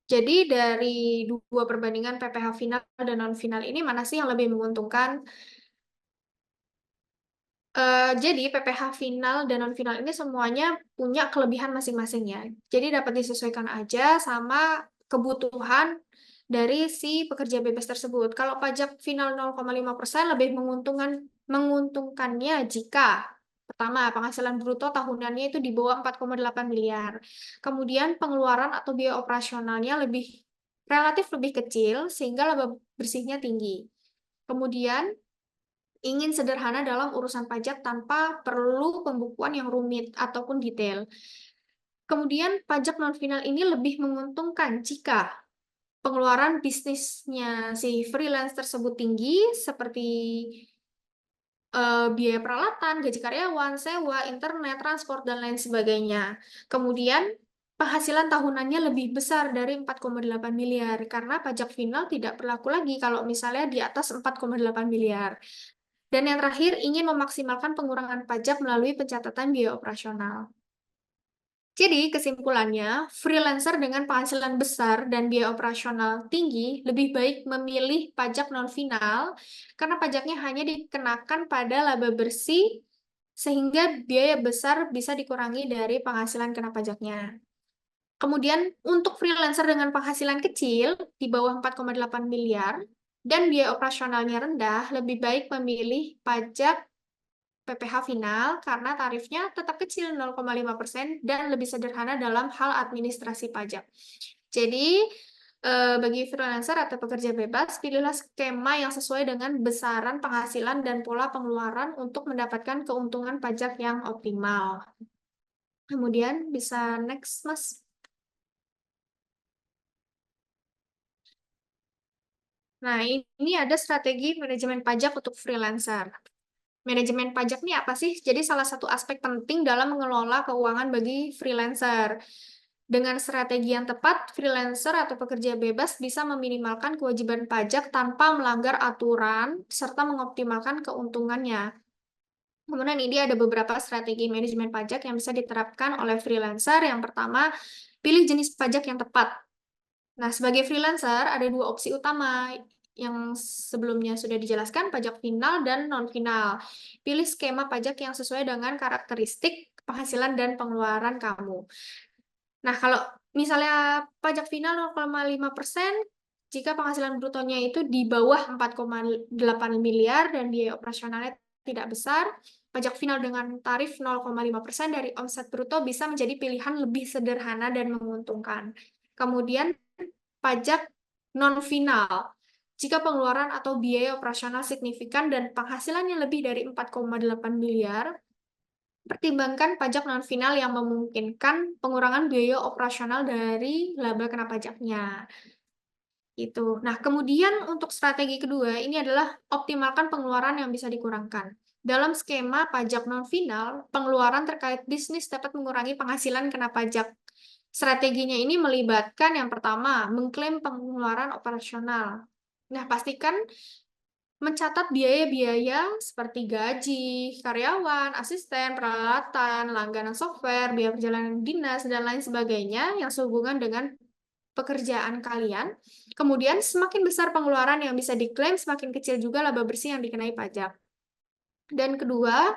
Jadi dari 2 perbandingan PPh final dan non-final ini, mana sih yang lebih menguntungkan? Jadi PPh final dan non-final ini semuanya punya kelebihan masing-masing ya. Jadi dapat disesuaikan aja sama kebutuhan dari si pekerja bebas tersebut. Kalau pajak final 0,5% lebih menguntungkannya jika pertama, penghasilan bruto tahunannya itu di bawah 4,8 miliar. Kemudian pengeluaran atau biaya operasionalnya relatif lebih kecil sehingga laba bersihnya tinggi. Kemudian ingin sederhana dalam urusan pajak tanpa perlu pembukuan yang rumit ataupun detail. Kemudian pajak non-final ini lebih menguntungkan jika pengeluaran bisnisnya si freelance tersebut tinggi, seperti biaya peralatan, gaji karyawan, sewa, internet, transport, dan lain sebagainya. Kemudian penghasilan tahunannya lebih besar dari 4,8 miliar, karena pajak final tidak berlaku lagi kalau misalnya di atas 4,8 miliar. Dan yang terakhir, ingin memaksimalkan pengurangan pajak melalui pencatatan biaya operasional. Jadi, kesimpulannya, freelancer dengan penghasilan besar dan biaya operasional tinggi lebih baik memilih pajak non-final karena pajaknya hanya dikenakan pada laba bersih sehingga biaya besar bisa dikurangi dari penghasilan kena pajaknya. Kemudian, untuk freelancer dengan penghasilan kecil di bawah 4,8 miliar dan biaya operasionalnya rendah, lebih baik memilih pajak PPh final karena tarifnya tetap kecil 0,5% dan lebih sederhana dalam hal administrasi pajak. Jadi, bagi freelancer atau pekerja bebas, pilihlah skema yang sesuai dengan besaran penghasilan dan pola pengeluaran untuk mendapatkan keuntungan pajak yang optimal. Kemudian bisa next, Mas. Nah, ini ada strategi manajemen pajak untuk freelancer. Manajemen pajak ini apa sih? Jadi salah satu aspek penting dalam mengelola keuangan bagi freelancer. Dengan strategi yang tepat, freelancer atau pekerja bebas bisa meminimalkan kewajiban pajak tanpa melanggar aturan serta mengoptimalkan keuntungannya. Kemudian ini ada beberapa strategi manajemen pajak yang bisa diterapkan oleh freelancer. Yang pertama, pilih jenis pajak yang tepat. Nah, sebagai freelancer ada dua opsi utama yang sebelumnya sudah dijelaskan, pajak final dan non-final. Pilih skema pajak yang sesuai dengan karakteristik penghasilan dan pengeluaran kamu. Nah, kalau misalnya pajak final 0,5%, jika penghasilan brutonya itu di bawah 4,8 miliar dan biaya operasionalnya tidak besar, pajak final dengan tarif 0,5% dari omset bruto bisa menjadi pilihan lebih sederhana dan menguntungkan. Kemudian pajak non-final. Jika pengeluaran atau biaya operasional signifikan dan penghasilannya lebih dari 4,8 miliar, pertimbangkan pajak non-final yang memungkinkan pengurangan biaya operasional dari laba kena pajaknya. Gitu. Nah, kemudian untuk strategi kedua, ini adalah optimalkan pengeluaran yang bisa dikurangkan. Dalam skema pajak non-final, pengeluaran terkait bisnis dapat mengurangi penghasilan kena pajak. Strateginya ini melibatkan yang pertama, mengklaim pengeluaran operasional. Nah, pastikan mencatat biaya-biaya seperti gaji, karyawan, asisten, peralatan, langganan software, biaya perjalanan dinas, dan lain sebagainya yang sehubungan dengan pekerjaan kalian. Kemudian semakin besar pengeluaran yang bisa diklaim, semakin kecil juga laba bersih yang dikenai pajak. Dan kedua,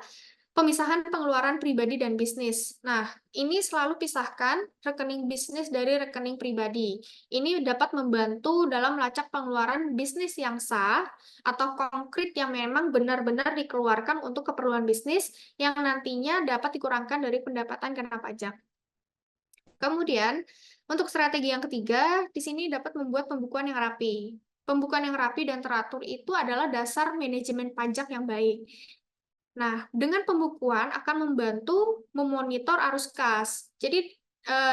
pemisahan pengeluaran pribadi dan bisnis. Nah, ini selalu pisahkan rekening bisnis dari rekening pribadi. Ini dapat membantu dalam melacak pengeluaran bisnis yang sah atau konkret yang memang benar-benar dikeluarkan untuk keperluan bisnis yang nantinya dapat dikurangkan dari pendapatan kena pajak. Kemudian, untuk strategi yang ketiga, di sini dapat membuat pembukuan yang rapi. Pembukuan yang rapi dan teratur itu adalah dasar manajemen pajak yang baik. Nah, dengan pembukuan akan membantu memonitor arus kas. Jadi,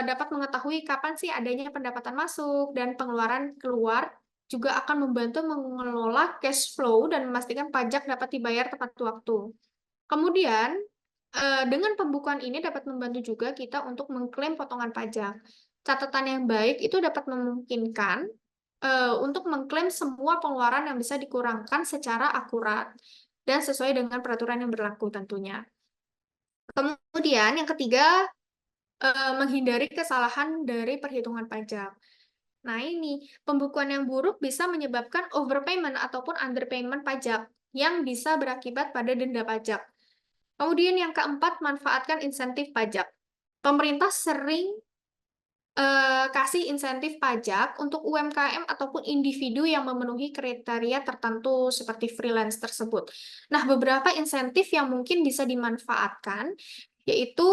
dapat mengetahui kapan sih adanya pendapatan masuk dan pengeluaran keluar, juga akan membantu mengelola cash flow dan memastikan pajak dapat dibayar tepat waktu. Kemudian, dengan pembukuan ini dapat membantu juga kita untuk mengklaim potongan pajak. Catatan yang baik itu dapat memungkinkan untuk mengklaim semua pengeluaran yang bisa dikurangkan secara akurat dan sesuai dengan peraturan yang berlaku tentunya. Kemudian yang ketiga, menghindari kesalahan dari perhitungan pajak. Nah, ini pembukuan yang buruk bisa menyebabkan overpayment ataupun underpayment pajak yang bisa berakibat pada denda pajak. Kemudian yang keempat, manfaatkan insentif pajak. Pemerintah sering kasih insentif pajak untuk UMKM ataupun individu yang memenuhi kriteria tertentu seperti freelance tersebut. Nah, beberapa insentif yang mungkin bisa dimanfaatkan yaitu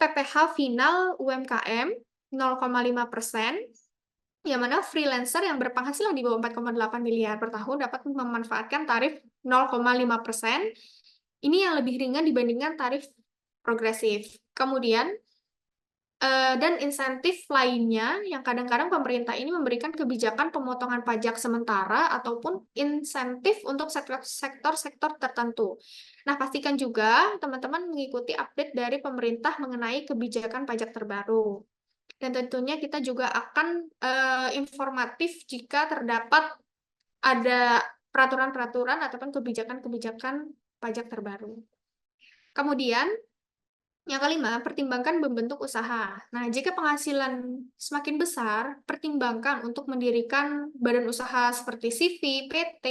PPh final UMKM 0,5%, yang mana freelancer yang berpenghasilan di bawah 4,8 miliar per tahun dapat memanfaatkan tarif 0,5%. Ini yang lebih ringan dibandingkan tarif progresif. Kemudian, dan insentif lainnya yang kadang-kadang pemerintah ini memberikan kebijakan pemotongan pajak sementara ataupun insentif untuk sektor-sektor tertentu. Nah, pastikan juga teman-teman mengikuti update dari pemerintah mengenai kebijakan pajak terbaru. Dan tentunya kita juga akan informatif jika terdapat ada peraturan-peraturan ataupun kebijakan-kebijakan pajak terbaru. Kemudian, yang kelima, pertimbangkan membentuk usaha. Nah, jika penghasilan semakin besar, pertimbangkan untuk mendirikan badan usaha seperti CV, PT,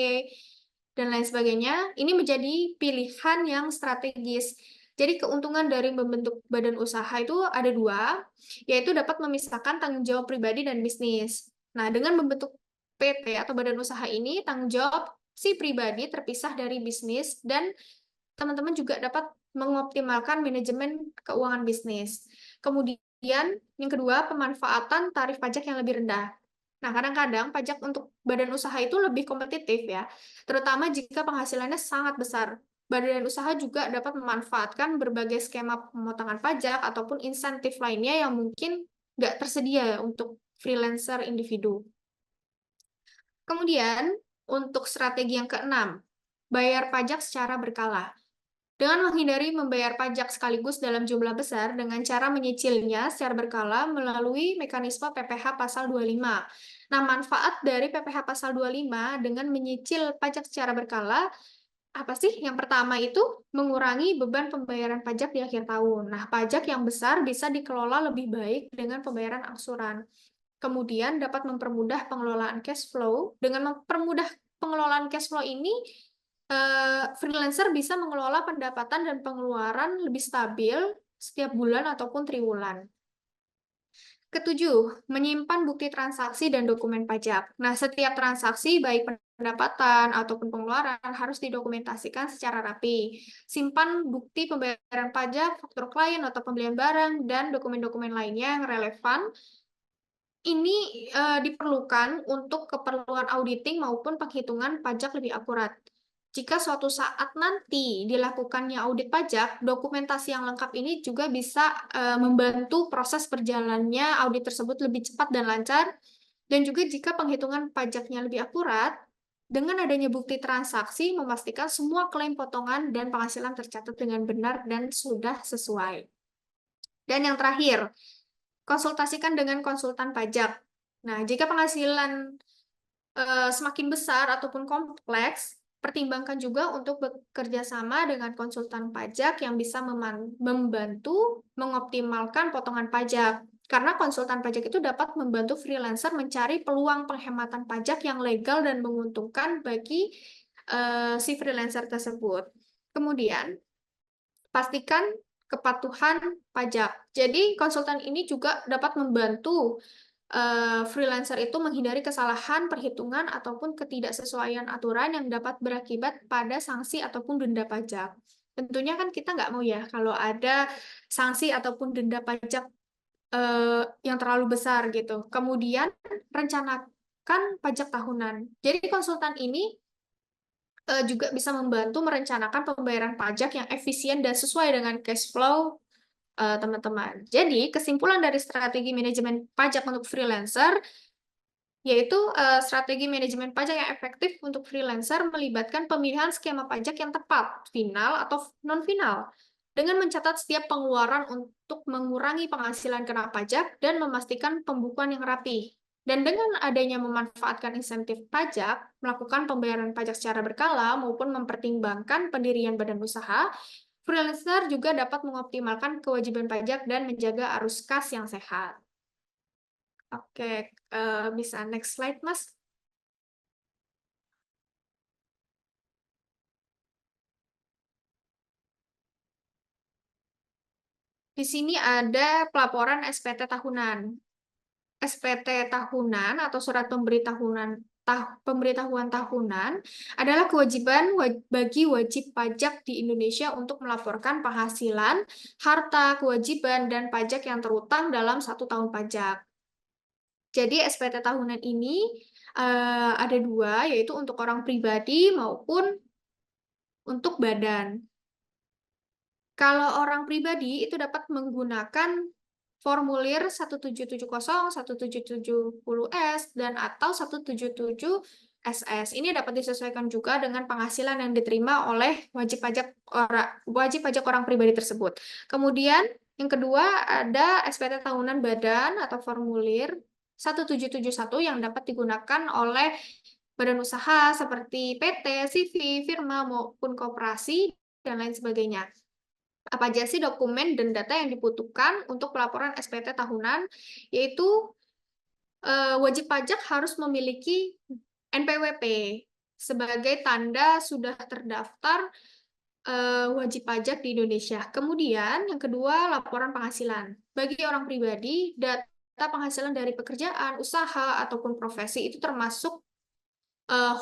dan lain sebagainya. Ini menjadi pilihan yang strategis. Jadi keuntungan dari membentuk badan usaha itu ada dua, yaitu dapat memisahkan tanggung jawab pribadi dan bisnis. Nah, dengan membentuk PT atau badan usaha ini, tanggung jawab si pribadi terpisah dari bisnis dan teman-teman juga dapat mengoptimalkan manajemen keuangan bisnis. Kemudian, yang kedua, pemanfaatan tarif pajak yang lebih rendah. Nah, kadang-kadang pajak untuk badan usaha itu lebih kompetitif ya, terutama jika penghasilannya sangat besar. Badan usaha juga dapat memanfaatkan berbagai skema pemotongan pajak ataupun insentif lainnya yang mungkin nggak tersedia untuk freelancer individu. Kemudian, Untuk strategi yang keenam, bayar pajak secara berkala. Dengan menghindari membayar pajak sekaligus dalam jumlah besar dengan cara menyicilnya secara berkala melalui mekanisme PPh pasal 25. Nah, manfaat dari PPh pasal 25 dengan menyicil pajak secara berkala apa sih? Yang pertama itu mengurangi beban pembayaran pajak di akhir tahun. Nah, pajak yang besar bisa dikelola lebih baik dengan pembayaran angsuran. Kemudian dapat mempermudah pengelolaan cash flow. Dengan mempermudah pengelolaan cash flow ini, freelancer bisa mengelola pendapatan dan pengeluaran lebih stabil setiap bulan ataupun triwulan. Ketujuh, menyimpan bukti transaksi dan dokumen pajak. Nah, setiap transaksi, baik pendapatan ataupun pengeluaran, harus didokumentasikan secara rapi. Simpan bukti pembayaran pajak, faktur klien atau pembelian barang, dan dokumen-dokumen lainnya yang relevan. Ini diperlukan untuk keperluan auditing maupun penghitungan pajak lebih akurat. Jika suatu saat nanti dilakukannya audit pajak, dokumentasi yang lengkap ini juga bisa membantu proses berjalannya audit tersebut lebih cepat dan lancar. Dan juga jika penghitungan pajaknya lebih akurat, dengan adanya bukti transaksi memastikan semua klaim potongan dan penghasilan tercatat dengan benar dan sudah sesuai. Dan yang terakhir, konsultasikan dengan konsultan pajak. Nah, jika penghasilan semakin besar ataupun kompleks, pertimbangkan juga untuk bekerja sama dengan konsultan pajak yang bisa membantu mengoptimalkan potongan pajak. Karena konsultan pajak itu dapat membantu freelancer mencari peluang penghematan pajak yang legal dan menguntungkan bagi si freelancer tersebut. Kemudian, pastikan kepatuhan pajak. Jadi, konsultan ini juga dapat membantu freelancer itu menghindari kesalahan perhitungan ataupun ketidaksesuaian aturan yang dapat berakibat pada sanksi ataupun denda pajak. Tentunya kan kita nggak mau ya kalau ada sanksi ataupun denda pajak yang terlalu besar gitu. Kemudian, rencanakan pajak tahunan. Jadi, konsultan ini juga bisa membantu merencanakan pembayaran pajak yang efisien dan sesuai dengan cash flow teman-teman. Jadi, kesimpulan dari strategi manajemen pajak untuk freelancer, yaitu strategi manajemen pajak yang efektif untuk freelancer melibatkan pemilihan skema pajak yang tepat, final atau non-final, dengan mencatat setiap pengeluaran untuk mengurangi penghasilan kena pajak dan memastikan pembukuan yang rapi. Dan dengan adanya memanfaatkan insentif pajak, melakukan pembayaran pajak secara berkala, maupun mempertimbangkan pendirian badan usaha, freelancer juga dapat mengoptimalkan kewajiban pajak dan menjaga arus kas yang sehat. Oke, bisa next slide, Mas. Di sini ada pelaporan SPT tahunan. SPT tahunan atau surat pemberitahuan tahunan adalah kewajiban bagi wajib pajak di Indonesia untuk melaporkan penghasilan, harta, kewajiban, dan pajak yang terutang dalam 1 tahun pajak. Jadi SPT tahunan ini ada dua, yaitu untuk orang pribadi maupun untuk badan. Kalau orang pribadi itu dapat menggunakan formulir 1770, 1770S, dan atau 177SS. Ini dapat disesuaikan juga dengan penghasilan yang diterima oleh wajib pajak orang pribadi tersebut. Kemudian yang kedua ada SPT tahunan badan atau formulir 1771 yang dapat digunakan oleh badan usaha seperti PT, CV, firma maupun koperasi dan lain sebagainya. Apa aja sih dokumen dan data yang dibutuhkan untuk pelaporan SPT tahunan, yaitu wajib pajak harus memiliki NPWP sebagai tanda sudah terdaftar wajib pajak di Indonesia. Kemudian yang kedua, laporan penghasilan. Bagi orang pribadi, data penghasilan dari pekerjaan, usaha, ataupun profesi itu termasuk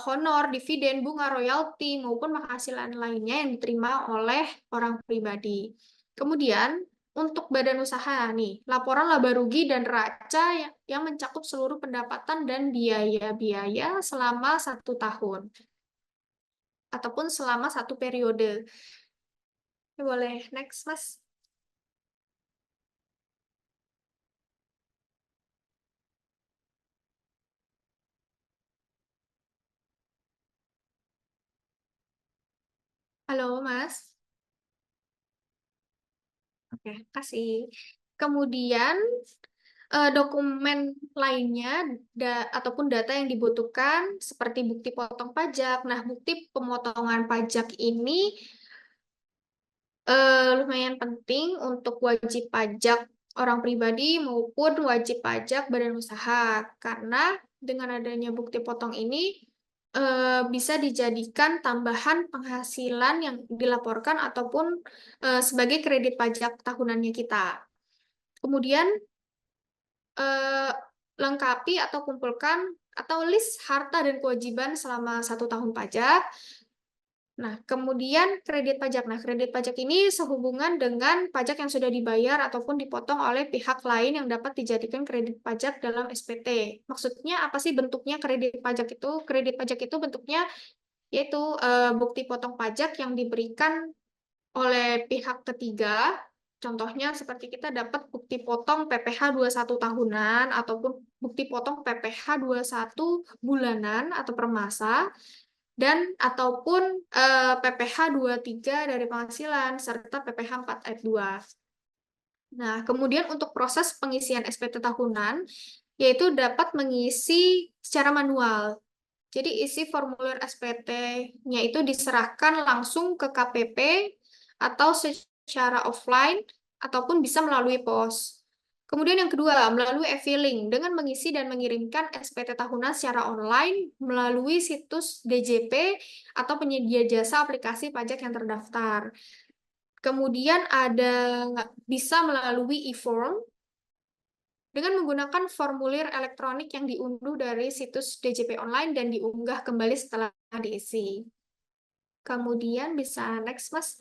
honor, dividen, bunga, royalti, maupun penghasilan lainnya yang diterima oleh orang pribadi. Kemudian, untuk badan usaha nih, laporan laba rugi dan neraca yang mencakup seluruh pendapatan dan biaya-biaya selama 1 tahun ataupun selama 1 periode. Boleh next, Mas. Halo, Mas. Oke, kasih. Kemudian dokumen lainnya ataupun data yang dibutuhkan seperti bukti potong pajak. Nah, bukti pemotongan pajak ini lumayan penting untuk wajib pajak orang pribadi maupun wajib pajak badan usaha, karena dengan adanya bukti potong ini bisa dijadikan tambahan penghasilan yang dilaporkan ataupun sebagai kredit pajak tahunannya kita. Kemudian eh, lengkapi atau kumpulkan atau list harta dan kewajiban selama 1 tahun pajak. Nah, kemudian kredit pajak. Nah, kredit pajak ini sehubungan dengan pajak yang sudah dibayar ataupun dipotong oleh pihak lain yang dapat dijadikan kredit pajak dalam SPT. Maksudnya apa sih bentuknya kredit pajak itu? Kredit pajak itu bentuknya yaitu bukti potong pajak yang diberikan oleh pihak ketiga. Contohnya seperti kita dapat bukti potong PPh 21 tahunan ataupun bukti potong PPh 21 bulanan atau per masa dan ataupun PPh 23 dari penghasilan serta PPh 4 ayat 2. Nah, kemudian untuk proses pengisian SPT tahunan yaitu dapat mengisi secara manual. Jadi isi formulir SPT-nya itu diserahkan langsung ke KPP atau secara offline ataupun bisa melalui pos. Kemudian yang kedua, melalui e-filing dengan mengisi dan mengirimkan SPT tahunan secara online melalui situs DJP atau penyedia jasa aplikasi pajak yang terdaftar. Kemudian bisa melalui e-form dengan menggunakan formulir elektronik yang diunduh dari situs DJP online dan diunggah kembali setelah diisi. Kemudian bisa next, Mas.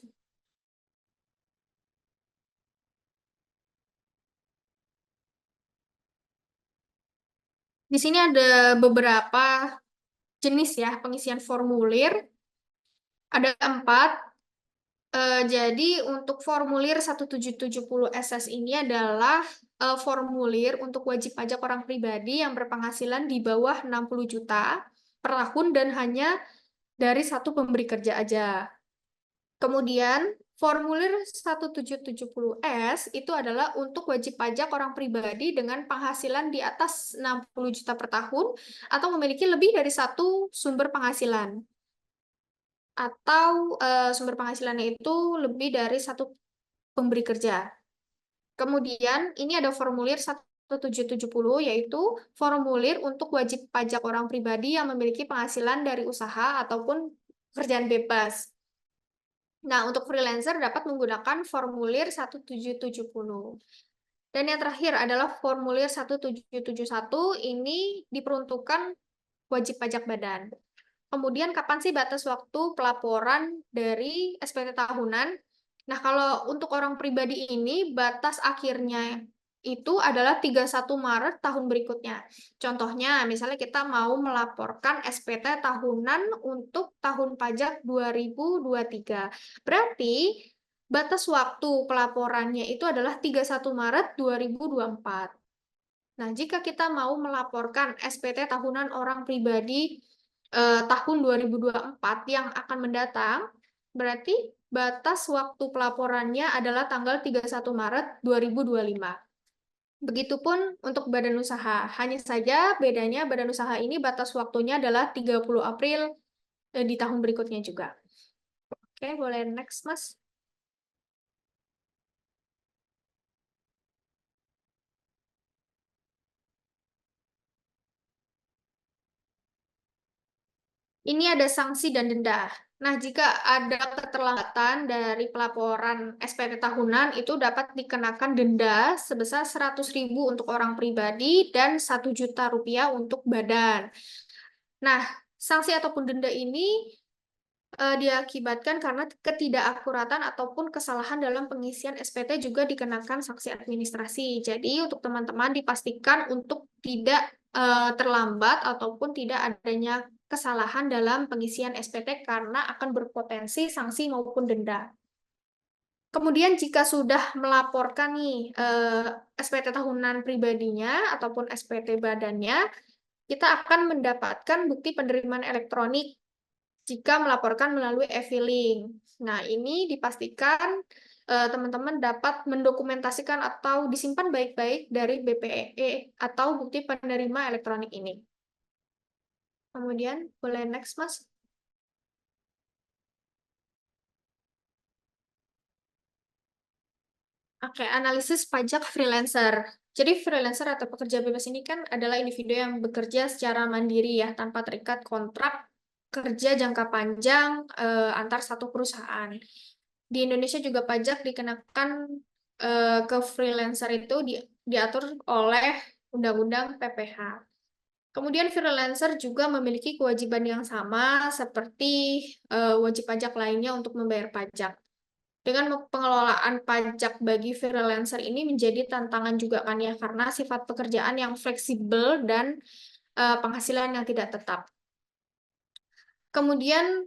Di sini ada beberapa jenis ya pengisian formulir. Ada 4. Jadi untuk formulir 1770 SS ini adalah formulir untuk wajib pajak orang pribadi yang berpenghasilan di bawah 60 juta per tahun dan hanya dari satu pemberi kerja aja. Kemudian formulir 1770S itu adalah untuk wajib pajak orang pribadi dengan penghasilan di atas 60 juta per tahun atau memiliki lebih dari satu sumber penghasilan. Atau sumber penghasilannya itu lebih dari satu pemberi kerja. Kemudian ini ada formulir 1770 yaitu formulir untuk wajib pajak orang pribadi yang memiliki penghasilan dari usaha ataupun pekerjaan bebas. Nah, untuk freelancer dapat menggunakan formulir 1770. Dan yang terakhir adalah formulir 1771 ini diperuntukkan wajib pajak badan. Kemudian kapan sih batas waktu pelaporan dari SPT tahunan? Nah, kalau untuk orang pribadi ini batas akhirnya itu adalah 31 Maret tahun berikutnya. Contohnya, misalnya kita mau melaporkan SPT tahunan untuk tahun pajak 2023. Berarti batas waktu pelaporannya itu adalah 31 Maret 2024. Nah, jika kita mau melaporkan SPT tahunan orang pribadi tahun 2024 yang akan mendatang, berarti batas waktu pelaporannya adalah tanggal 31 Maret 2025. Begitupun untuk badan usaha. Hanya saja bedanya badan usaha ini batas waktunya adalah 30 April di tahun berikutnya juga. Oke, boleh next, Mas. Ini ada sanksi dan denda. Nah, jika ada keterlambatan dari pelaporan SPT tahunan, itu dapat dikenakan denda sebesar 100.000 untuk orang pribadi dan 1 juta rupiah untuk badan. Nah, sanksi ataupun denda ini diakibatkan karena ketidakakuratan ataupun kesalahan dalam pengisian SPT juga dikenakan sanksi administrasi. Jadi, untuk teman-teman dipastikan untuk tidak terlambat ataupun tidak adanya kesalahan dalam pengisian SPT karena akan berpotensi sanksi maupun denda. Kemudian jika sudah melaporkan nih SPT tahunan pribadinya ataupun SPT badannya, kita akan mendapatkan bukti penerimaan elektronik jika melaporkan melalui e-filing. Nah, ini dipastikan teman-teman dapat mendokumentasikan atau disimpan baik-baik dari BPEE atau bukti penerima elektronik ini. Kemudian, boleh next, Mas. Oke, analisis pajak freelancer. Jadi freelancer atau pekerja bebas ini kan adalah individu yang bekerja secara mandiri ya, tanpa terikat kontrak kerja jangka panjang antar satu perusahaan. Di Indonesia juga pajak dikenakan ke freelancer itu diatur oleh Undang-Undang PPH. Kemudian freelancer juga memiliki kewajiban yang sama seperti wajib pajak lainnya untuk membayar pajak. Dengan pengelolaan pajak bagi freelancer ini menjadi tantangan juga kan ya, karena sifat pekerjaan yang fleksibel dan penghasilan yang tidak tetap. Kemudian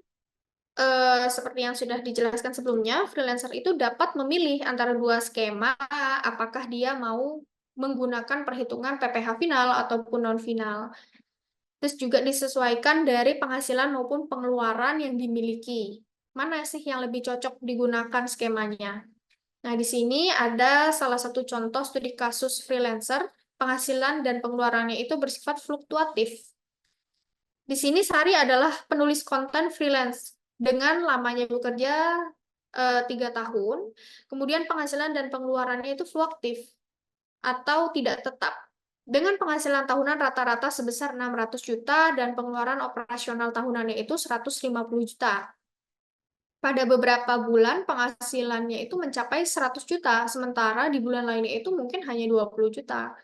seperti yang sudah dijelaskan sebelumnya, freelancer itu dapat memilih antara dua skema, apakah dia mau menggunakan perhitungan PPh final ataupun non-final. Terus juga disesuaikan dari penghasilan maupun pengeluaran yang dimiliki. Mana sih yang lebih cocok digunakan skemanya? Nah, di sini ada salah satu contoh studi kasus freelancer, penghasilan dan pengeluarannya itu bersifat fluktuatif. Di sini Sari adalah penulis konten freelance dengan lamanya bekerja 3 tahun, kemudian penghasilan dan pengeluarannya itu fluktuatif atau tidak tetap. Dengan penghasilan tahunan rata-rata sebesar 600 juta dan pengeluaran operasional tahunannya itu 150 juta. Pada beberapa bulan penghasilannya itu mencapai 100 juta, sementara di bulan lainnya itu mungkin hanya 20 juta.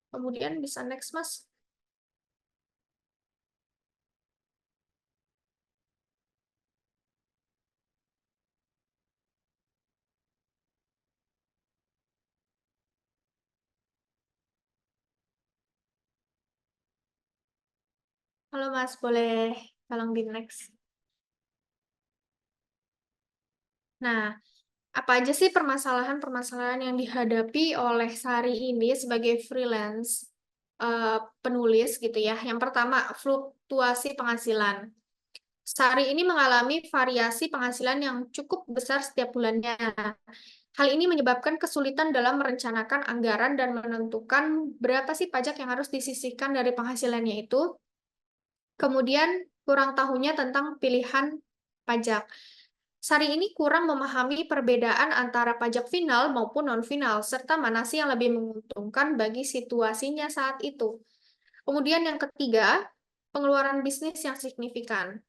Kemudian bisa next, Mas. Halo, Mas, boleh tolong di next. Nah, apa aja sih permasalahan-permasalahan yang dihadapi oleh Sari ini sebagai freelance penulis gitu ya? Yang pertama, fluktuasi penghasilan. Sari ini mengalami variasi penghasilan yang cukup besar setiap bulannya. Hal ini menyebabkan kesulitan dalam merencanakan anggaran dan menentukan berapa sih pajak yang harus disisihkan dari penghasilannya itu. Kemudian, kurang tahunya tentang pilihan pajak. Sari ini kurang memahami perbedaan antara pajak final maupun non-final, serta mana sih yang lebih menguntungkan bagi situasinya saat itu. Kemudian yang ketiga, pengeluaran bisnis yang signifikan.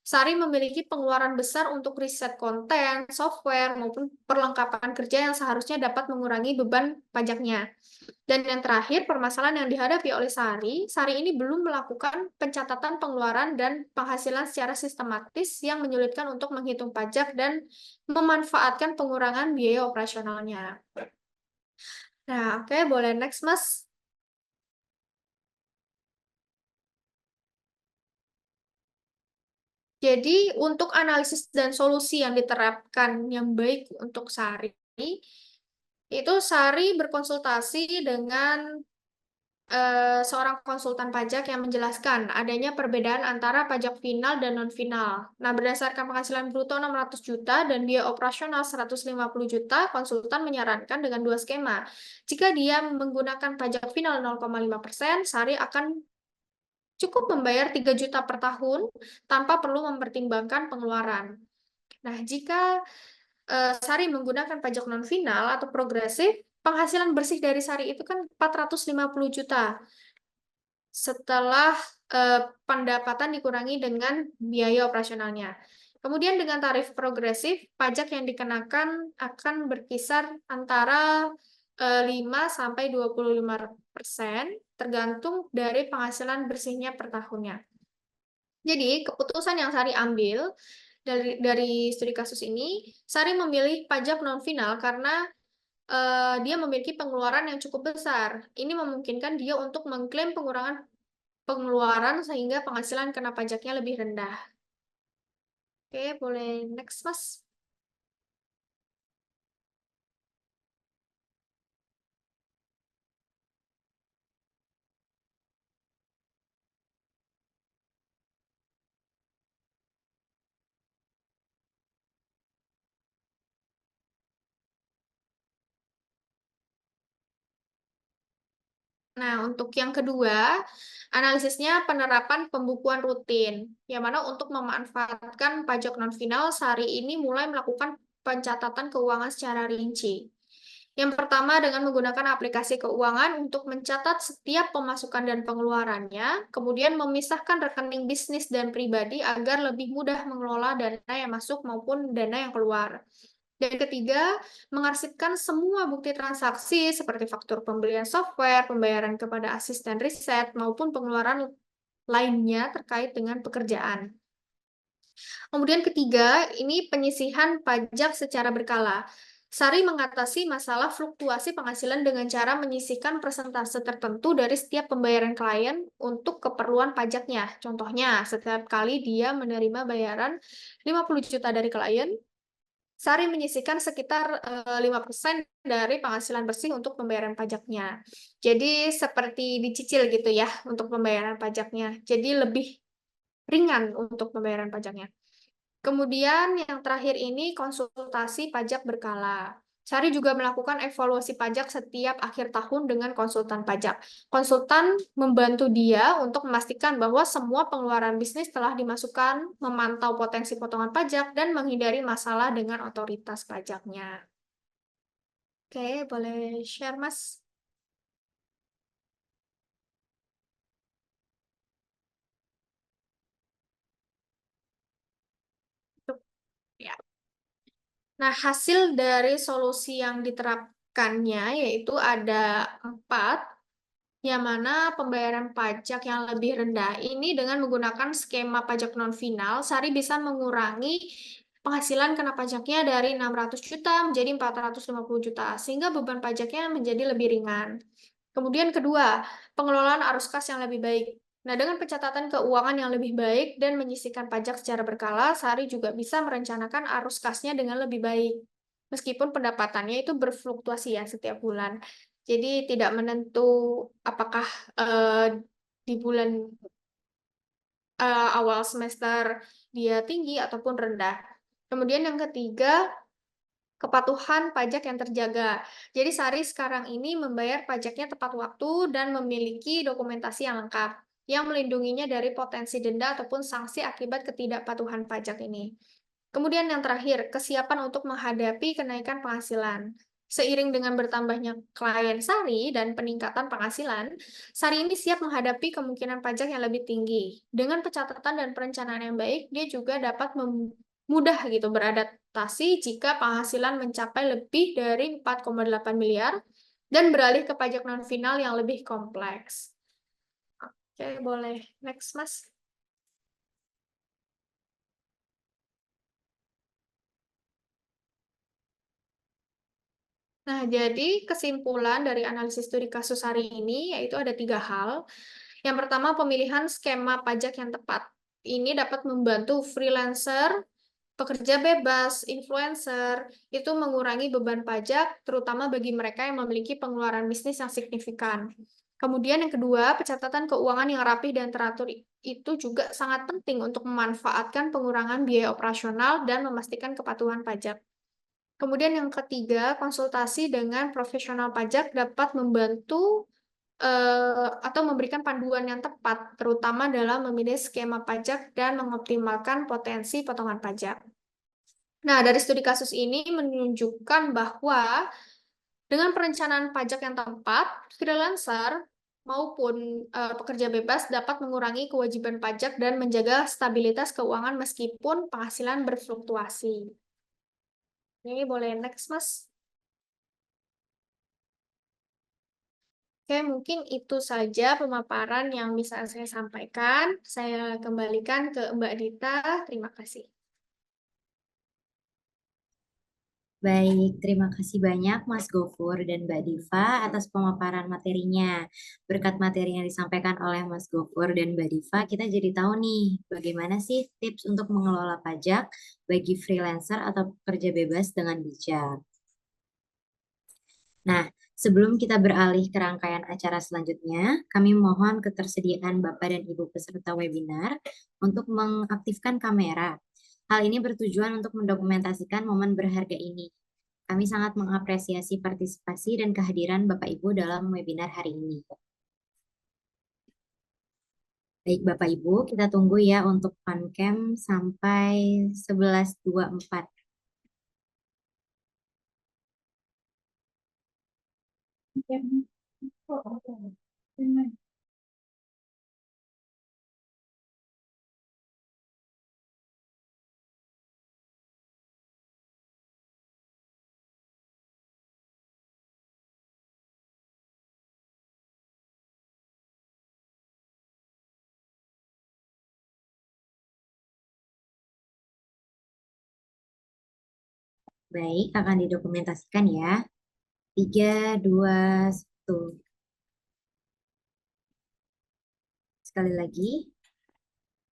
Sari memiliki pengeluaran besar untuk riset konten, software, maupun perlengkapan kerja yang seharusnya dapat mengurangi beban pajaknya. Dan yang terakhir, permasalahan yang dihadapi oleh Sari ini belum melakukan pencatatan pengeluaran dan penghasilan secara sistematis yang menyulitkan untuk menghitung pajak dan memanfaatkan pengurangan biaya operasionalnya. Nah, oke, boleh next, Mas. Jadi, untuk analisis dan solusi yang diterapkan yang baik untuk Sari, itu Sari berkonsultasi dengan seorang konsultan pajak yang menjelaskan adanya perbedaan antara pajak final dan non-final. Nah, berdasarkan penghasilan bruto 600 juta dan biaya operasional 150 juta, konsultan menyarankan dengan dua skema. Jika dia menggunakan pajak final 0,5%, Sari akan cukup membayar 3 juta per tahun tanpa perlu mempertimbangkan pengeluaran. Nah, jika Sari menggunakan pajak non-final atau progresif, penghasilan bersih dari Sari itu kan 450 juta setelah pendapatan dikurangi dengan biaya operasionalnya. Kemudian dengan tarif progresif, pajak yang dikenakan akan berkisar antara 5 sampai 25% tergantung dari penghasilan bersihnya per tahunnya. Jadi, keputusan yang Sari ambil dari studi kasus ini, Sari memilih pajak non-final karena dia memiliki pengeluaran yang cukup besar. Ini memungkinkan dia untuk mengklaim pengurangan pengeluaran sehingga penghasilan kena pajaknya lebih rendah. Oke, boleh next, Mas. Nah, untuk yang kedua, analisisnya penerapan pembukuan rutin, yang mana untuk memanfaatkan pajak non-final, Sari ini mulai melakukan pencatatan keuangan secara rinci. Yang pertama dengan menggunakan aplikasi keuangan untuk mencatat setiap pemasukan dan pengeluarannya, kemudian memisahkan rekening bisnis dan pribadi agar lebih mudah mengelola dana yang masuk maupun dana yang keluar. Dan ketiga, mengarsipkan semua bukti transaksi seperti faktur pembelian software, pembayaran kepada asisten riset, maupun pengeluaran lainnya terkait dengan pekerjaan. Kemudian ketiga, ini penyisihan pajak secara berkala. Sari mengatasi masalah fluktuasi penghasilan dengan cara menyisihkan persentase tertentu dari setiap pembayaran klien untuk keperluan pajaknya. Contohnya, setiap kali dia menerima bayaran 50 juta dari klien, Sari menyisihkan sekitar 5% dari penghasilan bersih untuk pembayaran pajaknya. Jadi seperti dicicil gitu ya untuk pembayaran pajaknya. Jadi lebih ringan untuk pembayaran pajaknya. Kemudian yang terakhir ini konsultasi pajak berkala. Sari juga melakukan evaluasi pajak setiap akhir tahun dengan konsultan pajak. Konsultan membantu dia untuk memastikan bahwa semua pengeluaran bisnis telah dimasukkan, memantau potensi potongan pajak, dan menghindari masalah dengan otoritas pajaknya. Oke, boleh share, Mas? Ya. Nah, hasil dari solusi yang diterapkannya yaitu ada 4, yang mana pembayaran pajak yang lebih rendah ini dengan menggunakan skema pajak non-final, Sari bisa mengurangi penghasilan kena pajaknya dari 600 juta menjadi 450 juta, sehingga beban pajaknya menjadi lebih ringan. Kemudian kedua, pengelolaan arus kas yang lebih baik. Nah, dengan pencatatan keuangan yang lebih baik dan menyisihkan pajak secara berkala, Sari juga bisa merencanakan arus kasnya dengan lebih baik. Meskipun pendapatannya itu berfluktuasi ya setiap bulan. Jadi tidak menentu apakah di bulan awal semester dia tinggi ataupun rendah. Kemudian yang ketiga, kepatuhan pajak yang terjaga. Jadi Sari sekarang ini membayar pajaknya tepat waktu dan memiliki dokumentasi yang lengkap yang melindunginya dari potensi denda ataupun sanksi akibat ketidakpatuhan pajak ini. Kemudian yang terakhir, kesiapan untuk menghadapi kenaikan penghasilan. Seiring dengan bertambahnya klien Sari dan peningkatan penghasilan, Sari ini siap menghadapi kemungkinan pajak yang lebih tinggi. Dengan pencatatan dan perencanaan yang baik, dia juga dapat mudah gitu beradaptasi jika penghasilan mencapai lebih dari 4,8 miliar dan beralih ke pajak non-final yang lebih kompleks. Oke, boleh next, Mas. Nah, jadi kesimpulan dari analisis studi kasus hari ini yaitu ada 3 hal. Yang pertama, pemilihan skema pajak yang tepat. Ini dapat membantu freelancer, pekerja bebas, influencer, itu mengurangi beban pajak, terutama bagi mereka yang memiliki pengeluaran bisnis yang signifikan. Kemudian yang kedua, pencatatan keuangan yang rapih dan teratur itu juga sangat penting untuk memanfaatkan pengurangan biaya operasional dan memastikan kepatuhan pajak. Kemudian yang ketiga, konsultasi dengan profesional pajak dapat membantu atau memberikan panduan yang tepat, terutama dalam memilih skema pajak dan mengoptimalkan potensi potongan pajak. Nah, dari studi kasus ini menunjukkan bahwa dengan perencanaan pajak yang tepat, freelancer maupun pekerja bebas dapat mengurangi kewajiban pajak dan menjaga stabilitas keuangan meskipun penghasilan berfluktuasi. Ini boleh next, Mas. Oke, mungkin itu saja pemaparan yang bisa saya sampaikan. Saya kembalikan ke Mbak Dita. Terima kasih. Baik, terima kasih banyak Mas Gofur dan Mbak Diva atas pemaparan materinya. Berkat materi yang disampaikan oleh Mas Gofur dan Mbak Diva, kita jadi tahu nih bagaimana sih tips untuk mengelola pajak bagi freelancer atau pekerja bebas dengan bijak. Nah, sebelum kita beralih ke rangkaian acara selanjutnya, kami mohon ketersediaan Bapak dan Ibu peserta webinar untuk mengaktifkan kamera. Hal ini bertujuan untuk mendokumentasikan momen berharga ini. Kami sangat mengapresiasi partisipasi dan kehadiran Bapak Ibu dalam webinar hari ini. Baik Bapak Ibu, kita tunggu ya untuk on-cam sampai 11.24. Baik, akan didokumentasikan ya. 3, 2, 1. Sekali lagi.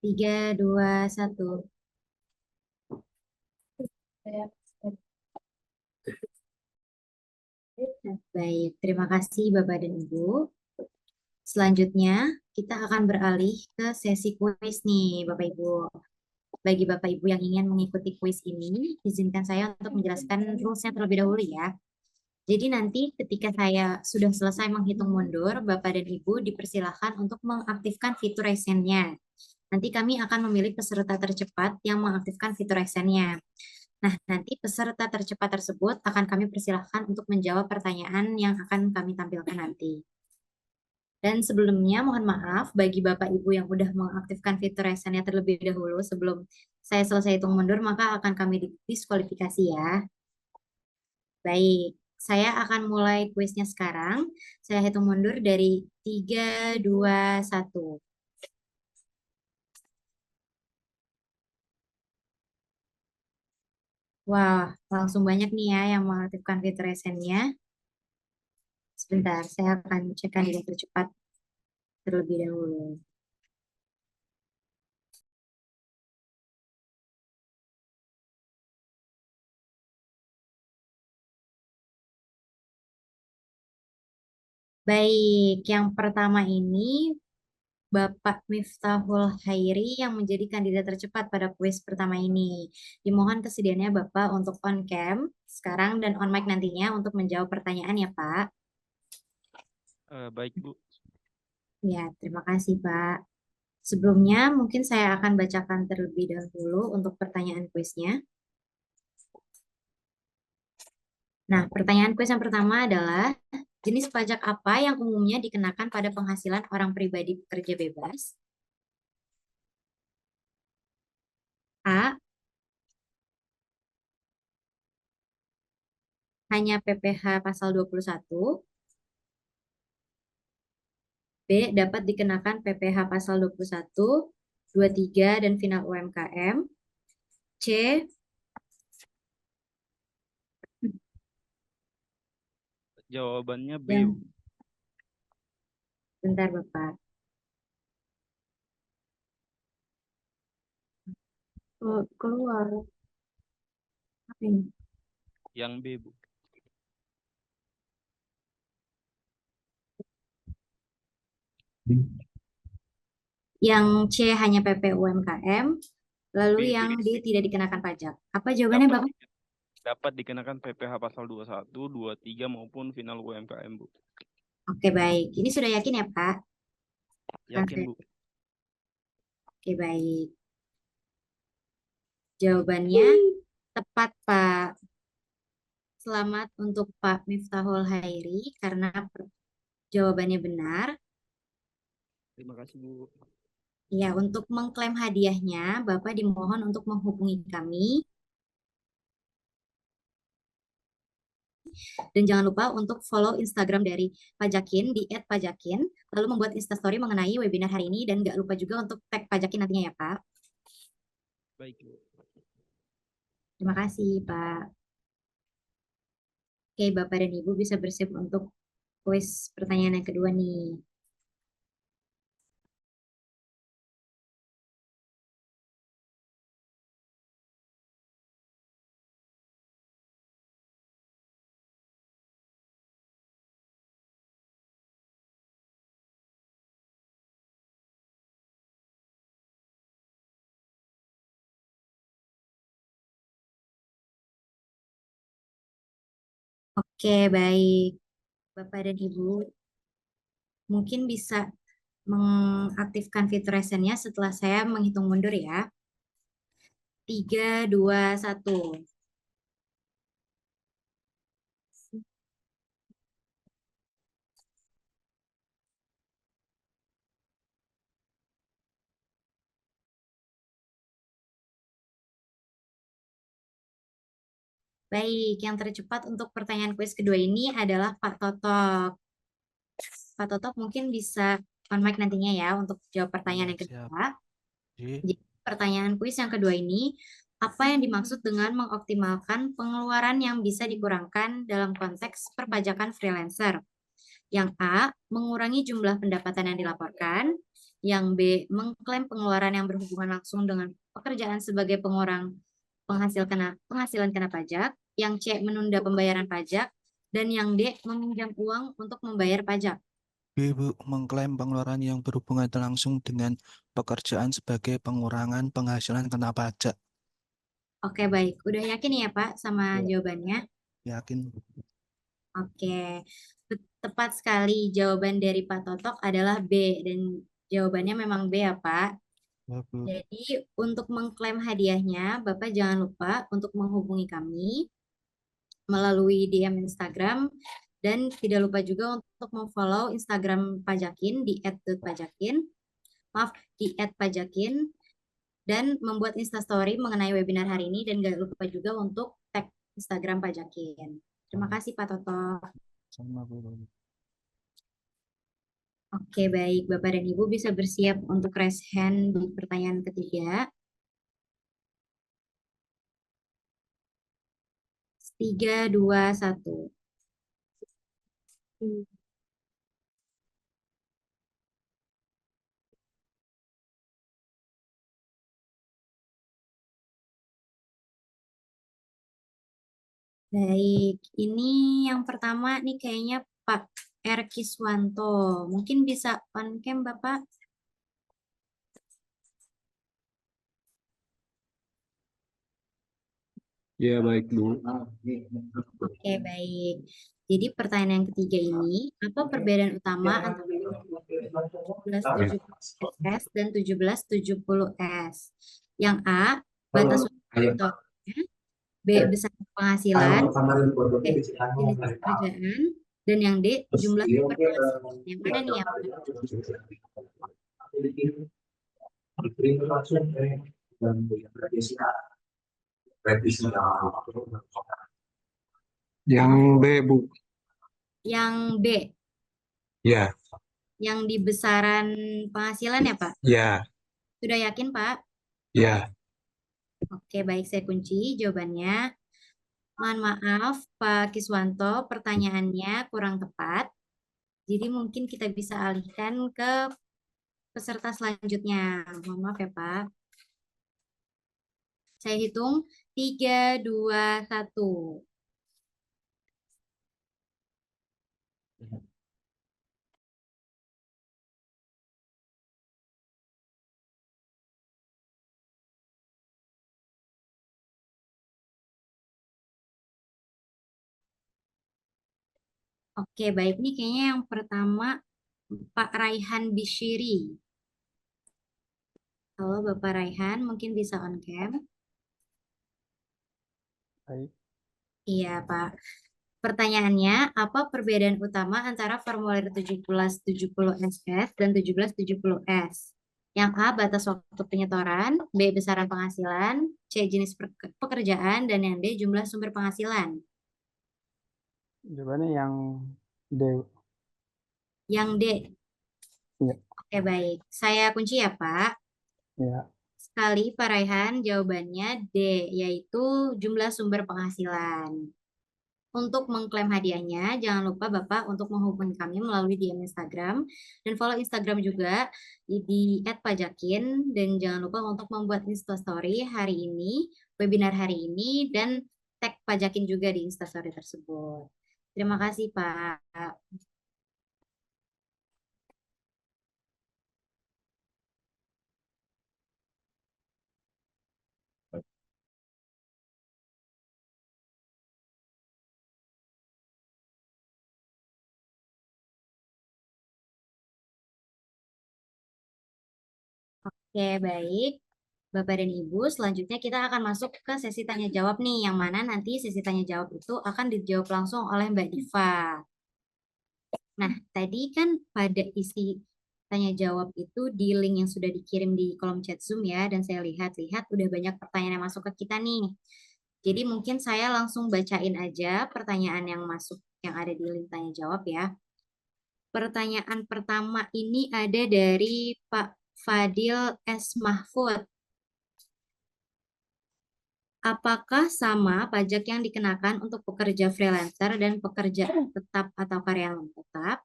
3, 2, 1. Baik, terima kasih Bapak dan Ibu. Selanjutnya, kita akan beralih ke sesi kuis nih, Bapak Ibu. Bagi Bapak Ibu yang ingin mengikuti kuis ini, izinkan saya untuk menjelaskan rules-nya terlebih dahulu ya. Jadi nanti ketika saya sudah selesai menghitung mundur, Bapak dan Ibu dipersilakan untuk mengaktifkan fitur Raizen-nya. Nanti kami akan memilih peserta tercepat yang mengaktifkan fitur Raizen-nya. Nah, nanti peserta tercepat tersebut akan kami persilahkan untuk menjawab pertanyaan yang akan kami tampilkan nanti. Dan sebelumnya mohon maaf bagi Bapak Ibu yang sudah mengaktifkan fitur Raizen-nya terlebih dahulu sebelum saya selesai hitung mundur, maka akan kami diskualifikasi ya. Baik, saya akan mulai kuisnya sekarang. Saya hitung mundur dari 3, 2, 1. Wah, langsung banyak nih ya yang mengaktifkan fitur Raizen-nya. Sebentar, saya akan cek kandidat tercepat terlebih dahulu. Baik, yang pertama ini Bapak Miftahul Hairi yang menjadi kandidat tercepat pada kuis pertama ini. Dimohon kesediaannya Bapak untuk on cam sekarang dan on mic nantinya untuk menjawab pertanyaan ya Pak. Baik, Bu. Ya, terima kasih Pak. Sebelumnya mungkin saya akan bacakan terlebih dahulu untuk pertanyaan kuisnya. Nah, pertanyaan kuis yang pertama adalah jenis pajak apa yang umumnya dikenakan pada penghasilan orang pribadi pekerja bebas? A. Hanya PPh pasal 21. B. Dapat dikenakan PPh pasal 21, 23, dan final UMKM. C. Jawabannya B, Yang Bu. bentar Bapak. Oh, keluar. Apa ini? Yang B, Bu. Yang C hanya PP UMKM, lalu B, yang B. D tidak dikenakan pajak. Apa jawabannya Dapat, Bapak? dapat dikenakan PPh pasal 21, 23 maupun final UMKM, Bu. Oke, baik. Ini sudah yakin ya, Pak? Yakin, Bu. Oke, baik. Jawabannya tepat, Pak. Selamat untuk Pak Miftahul Hairi karena jawabannya benar. Terima kasih, Bu. Ya, untuk mengklaim hadiahnya, Bapak dimohon untuk menghubungi kami. Dan jangan lupa untuk follow Instagram dari Pajakin di @pajakin, lalu membuat Instastory mengenai webinar hari ini, dan nggak lupa juga untuk tag Pajakin nantinya ya, Pak. Baik, Bu. Terima kasih, Pak. Oke, Bapak dan Ibu bisa bersiap untuk kuis pertanyaan yang kedua nih. Oke, baik. Bapak dan Ibu, mungkin bisa mengaktifkan fitur resennya setelah saya menghitung mundur ya. 3, 2, 1. Baik, yang tercepat untuk pertanyaan kuis kedua ini adalah Pak Totok. Pak Totok mungkin bisa on mic nantinya ya untuk jawab pertanyaan Iya, yang siap. kedua. Jadi, Jadi, pertanyaan kuis yang kedua ini, apa yang dimaksud dengan mengoptimalkan pengeluaran yang bisa dikurangkan dalam konteks perpajakan freelancer? Yang A, mengurangi jumlah pendapatan yang dilaporkan. Yang B, mengklaim pengeluaran yang berhubungan langsung dengan pekerjaan sebagai pengurang penghasilan kena pajak. Yang C, menunda pembayaran pajak. Dan yang D, meminjam uang untuk membayar pajak. Bu, mengklaim pengeluaran yang berhubungan langsung dengan pekerjaan sebagai pengurangan penghasilan kena pajak. Oke, baik. Udah yakin ya, Pak, sama Ya. jawabannya? Yakin? Oke, tepat sekali. Jawaban dari Pak Totok adalah B. Dan jawabannya memang B ya, Pak. Ya, Bu. Jadi, untuk mengklaim hadiahnya, Bapak jangan lupa untuk menghubungi kami melalui DM Instagram. Dan tidak lupa juga untuk memfollow Instagram Pajakin di @pajakin. Maaf, di @pajakin. Dan membuat Instastory mengenai webinar hari ini. Dan gak lupa juga untuk tag Instagram Pajakin. Terima kasih, Pak Toto. Sama, Bu. Oke, baik. Bapak dan Ibu bisa bersiap untuk raise hand di pertanyaan ketiga. 3, 2, 1. Baik, ini yang pertama nih kayaknya Pak Erkiswanto. Mungkin bisa on cam Bapak? Ya, baik, Bu. Oke, baik. Jadi pertanyaan yang ketiga ini, apa perbedaan utama antara 1770 S dan 1770 S? Yang A, batas waktu, B, besar penghasilan, C, jenis pekerjaan, dan yang D, jumlah sumber penghasilan. Yang mana nih yang Pak? Yang B, Bu. Yang B, Ya, yang di besaran penghasilan ya Pak? ya, Sudah yakin Pak? ya. Oke, baik saya kunci jawabannya. Mohon maaf Pak Kiswanto, pertanyaannya kurang tepat. Jadi mungkin kita bisa alihkan ke peserta selanjutnya. Mohon maaf ya Pak. Saya hitung 3, 2, 1. Oke, baik. Nih kayaknya yang pertama Pak Raihan Bishiri. Halo Bapak Raihan, mungkin bisa on cam? Baik. Iya Pak. Pertanyaannya, apa perbedaan utama antara formulir 1770SS dan 1770S? Yang A, batas waktu penyetoran, B, besaran penghasilan, C, jenis pekerjaan, dan yang D, jumlah sumber penghasilan. Jawabannya yang D. Yang D. Iya. Oke, baik. Saya kunci ya, Pak. Ya. Sekali, Pak Raihan, jawabannya D, yaitu jumlah sumber penghasilan. Untuk mengklaim hadiahnya, jangan lupa Bapak untuk menghubungi kami melalui DM Instagram dan follow Instagram juga di @pajakin dan jangan lupa untuk membuat Instastory hari ini, webinar hari ini dan tag Pajakin juga di Instastory tersebut. Terima kasih Pak. Oke, baik. Bapak dan Ibu, selanjutnya kita akan masuk ke sesi tanya jawab nih, yang mana nanti sesi tanya jawab itu akan dijawab langsung oleh Mbak Diva. Nah, tadi kan pada isi tanya jawab itu di link yang sudah dikirim di kolom chat Zoom ya, dan saya lihat-lihat udah banyak pertanyaan yang masuk ke kita nih. Jadi mungkin saya langsung bacain aja pertanyaan yang masuk yang ada di link tanya jawab ya. Pertanyaan pertama ini ada dari Pak Fadil S. Mahfud. Apakah sama pajak yang dikenakan untuk pekerja freelancer dan pekerja tetap atau karyawan tetap?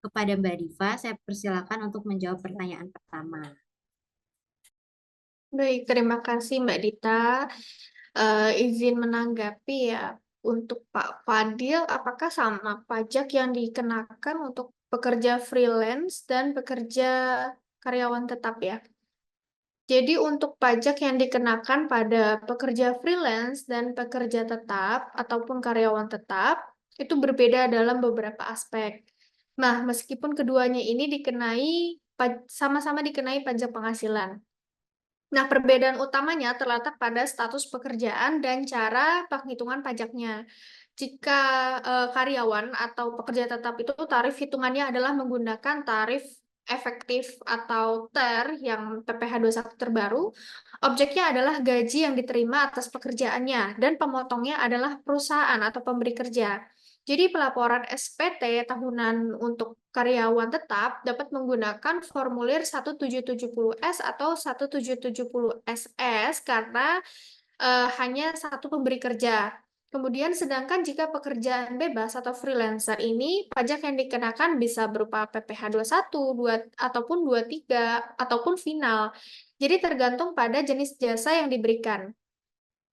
Kepada Mbak Diva, saya persilakan untuk menjawab pertanyaan pertama. Baik, terima kasih Mbak Dita. Izin menanggapi ya, untuk Pak Fadil, apakah sama pajak yang dikenakan untuk pekerja freelance dan pekerja karyawan tetap ya? Jadi untuk pajak yang dikenakan pada pekerja freelance dan pekerja tetap ataupun karyawan tetap, itu berbeda dalam beberapa aspek. Nah, meskipun keduanya ini sama-sama dikenai pajak penghasilan. Nah, perbedaan utamanya terletak pada status pekerjaan dan cara penghitungan pajaknya. Jika karyawan atau pekerja tetap itu tarif hitungannya adalah menggunakan tarif efektif atau TER yang PPh 21 terbaru, objeknya adalah gaji yang diterima atas pekerjaannya dan pemotongnya adalah perusahaan atau pemberi kerja. Jadi pelaporan SPT tahunan untuk karyawan tetap dapat menggunakan formulir 1770S atau 1770SS karena hanya satu pemberi kerja. Kemudian sedangkan jika pekerjaan bebas atau freelancer ini, pajak yang dikenakan bisa berupa PPh 21, 2, ataupun 23, ataupun final. Jadi tergantung pada jenis jasa yang diberikan.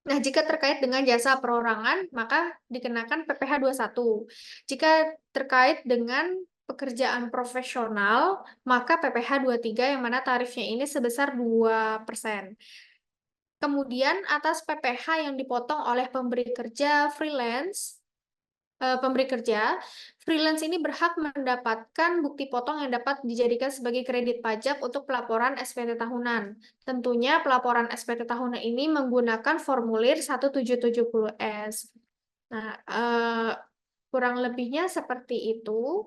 Nah, jika terkait dengan jasa perorangan, maka dikenakan PPh 21. Jika terkait dengan pekerjaan profesional, maka PPh 23 yang mana tarifnya ini sebesar 2%. Kemudian atas PPh yang dipotong oleh pemberi kerja freelance ini berhak mendapatkan bukti potong yang dapat dijadikan sebagai kredit pajak untuk pelaporan SPT tahunan. Tentunya pelaporan SPT tahunan ini menggunakan formulir 1770S. Nah, kurang lebihnya seperti itu.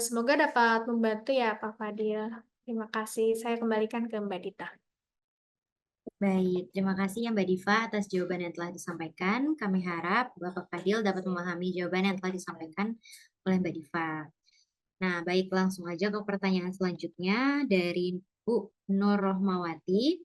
Semoga dapat membantu ya Pak Fadil. Terima kasih. Saya kembalikan ke Mbak Dita. Baik, terima kasih ya Mbak Diva atas jawaban yang telah disampaikan. Kami harap Bapak Fadil dapat memahami jawaban yang telah disampaikan oleh Mbak Diva. Nah, baik langsung aja ke pertanyaan selanjutnya dari Bu Nur Rohmawati.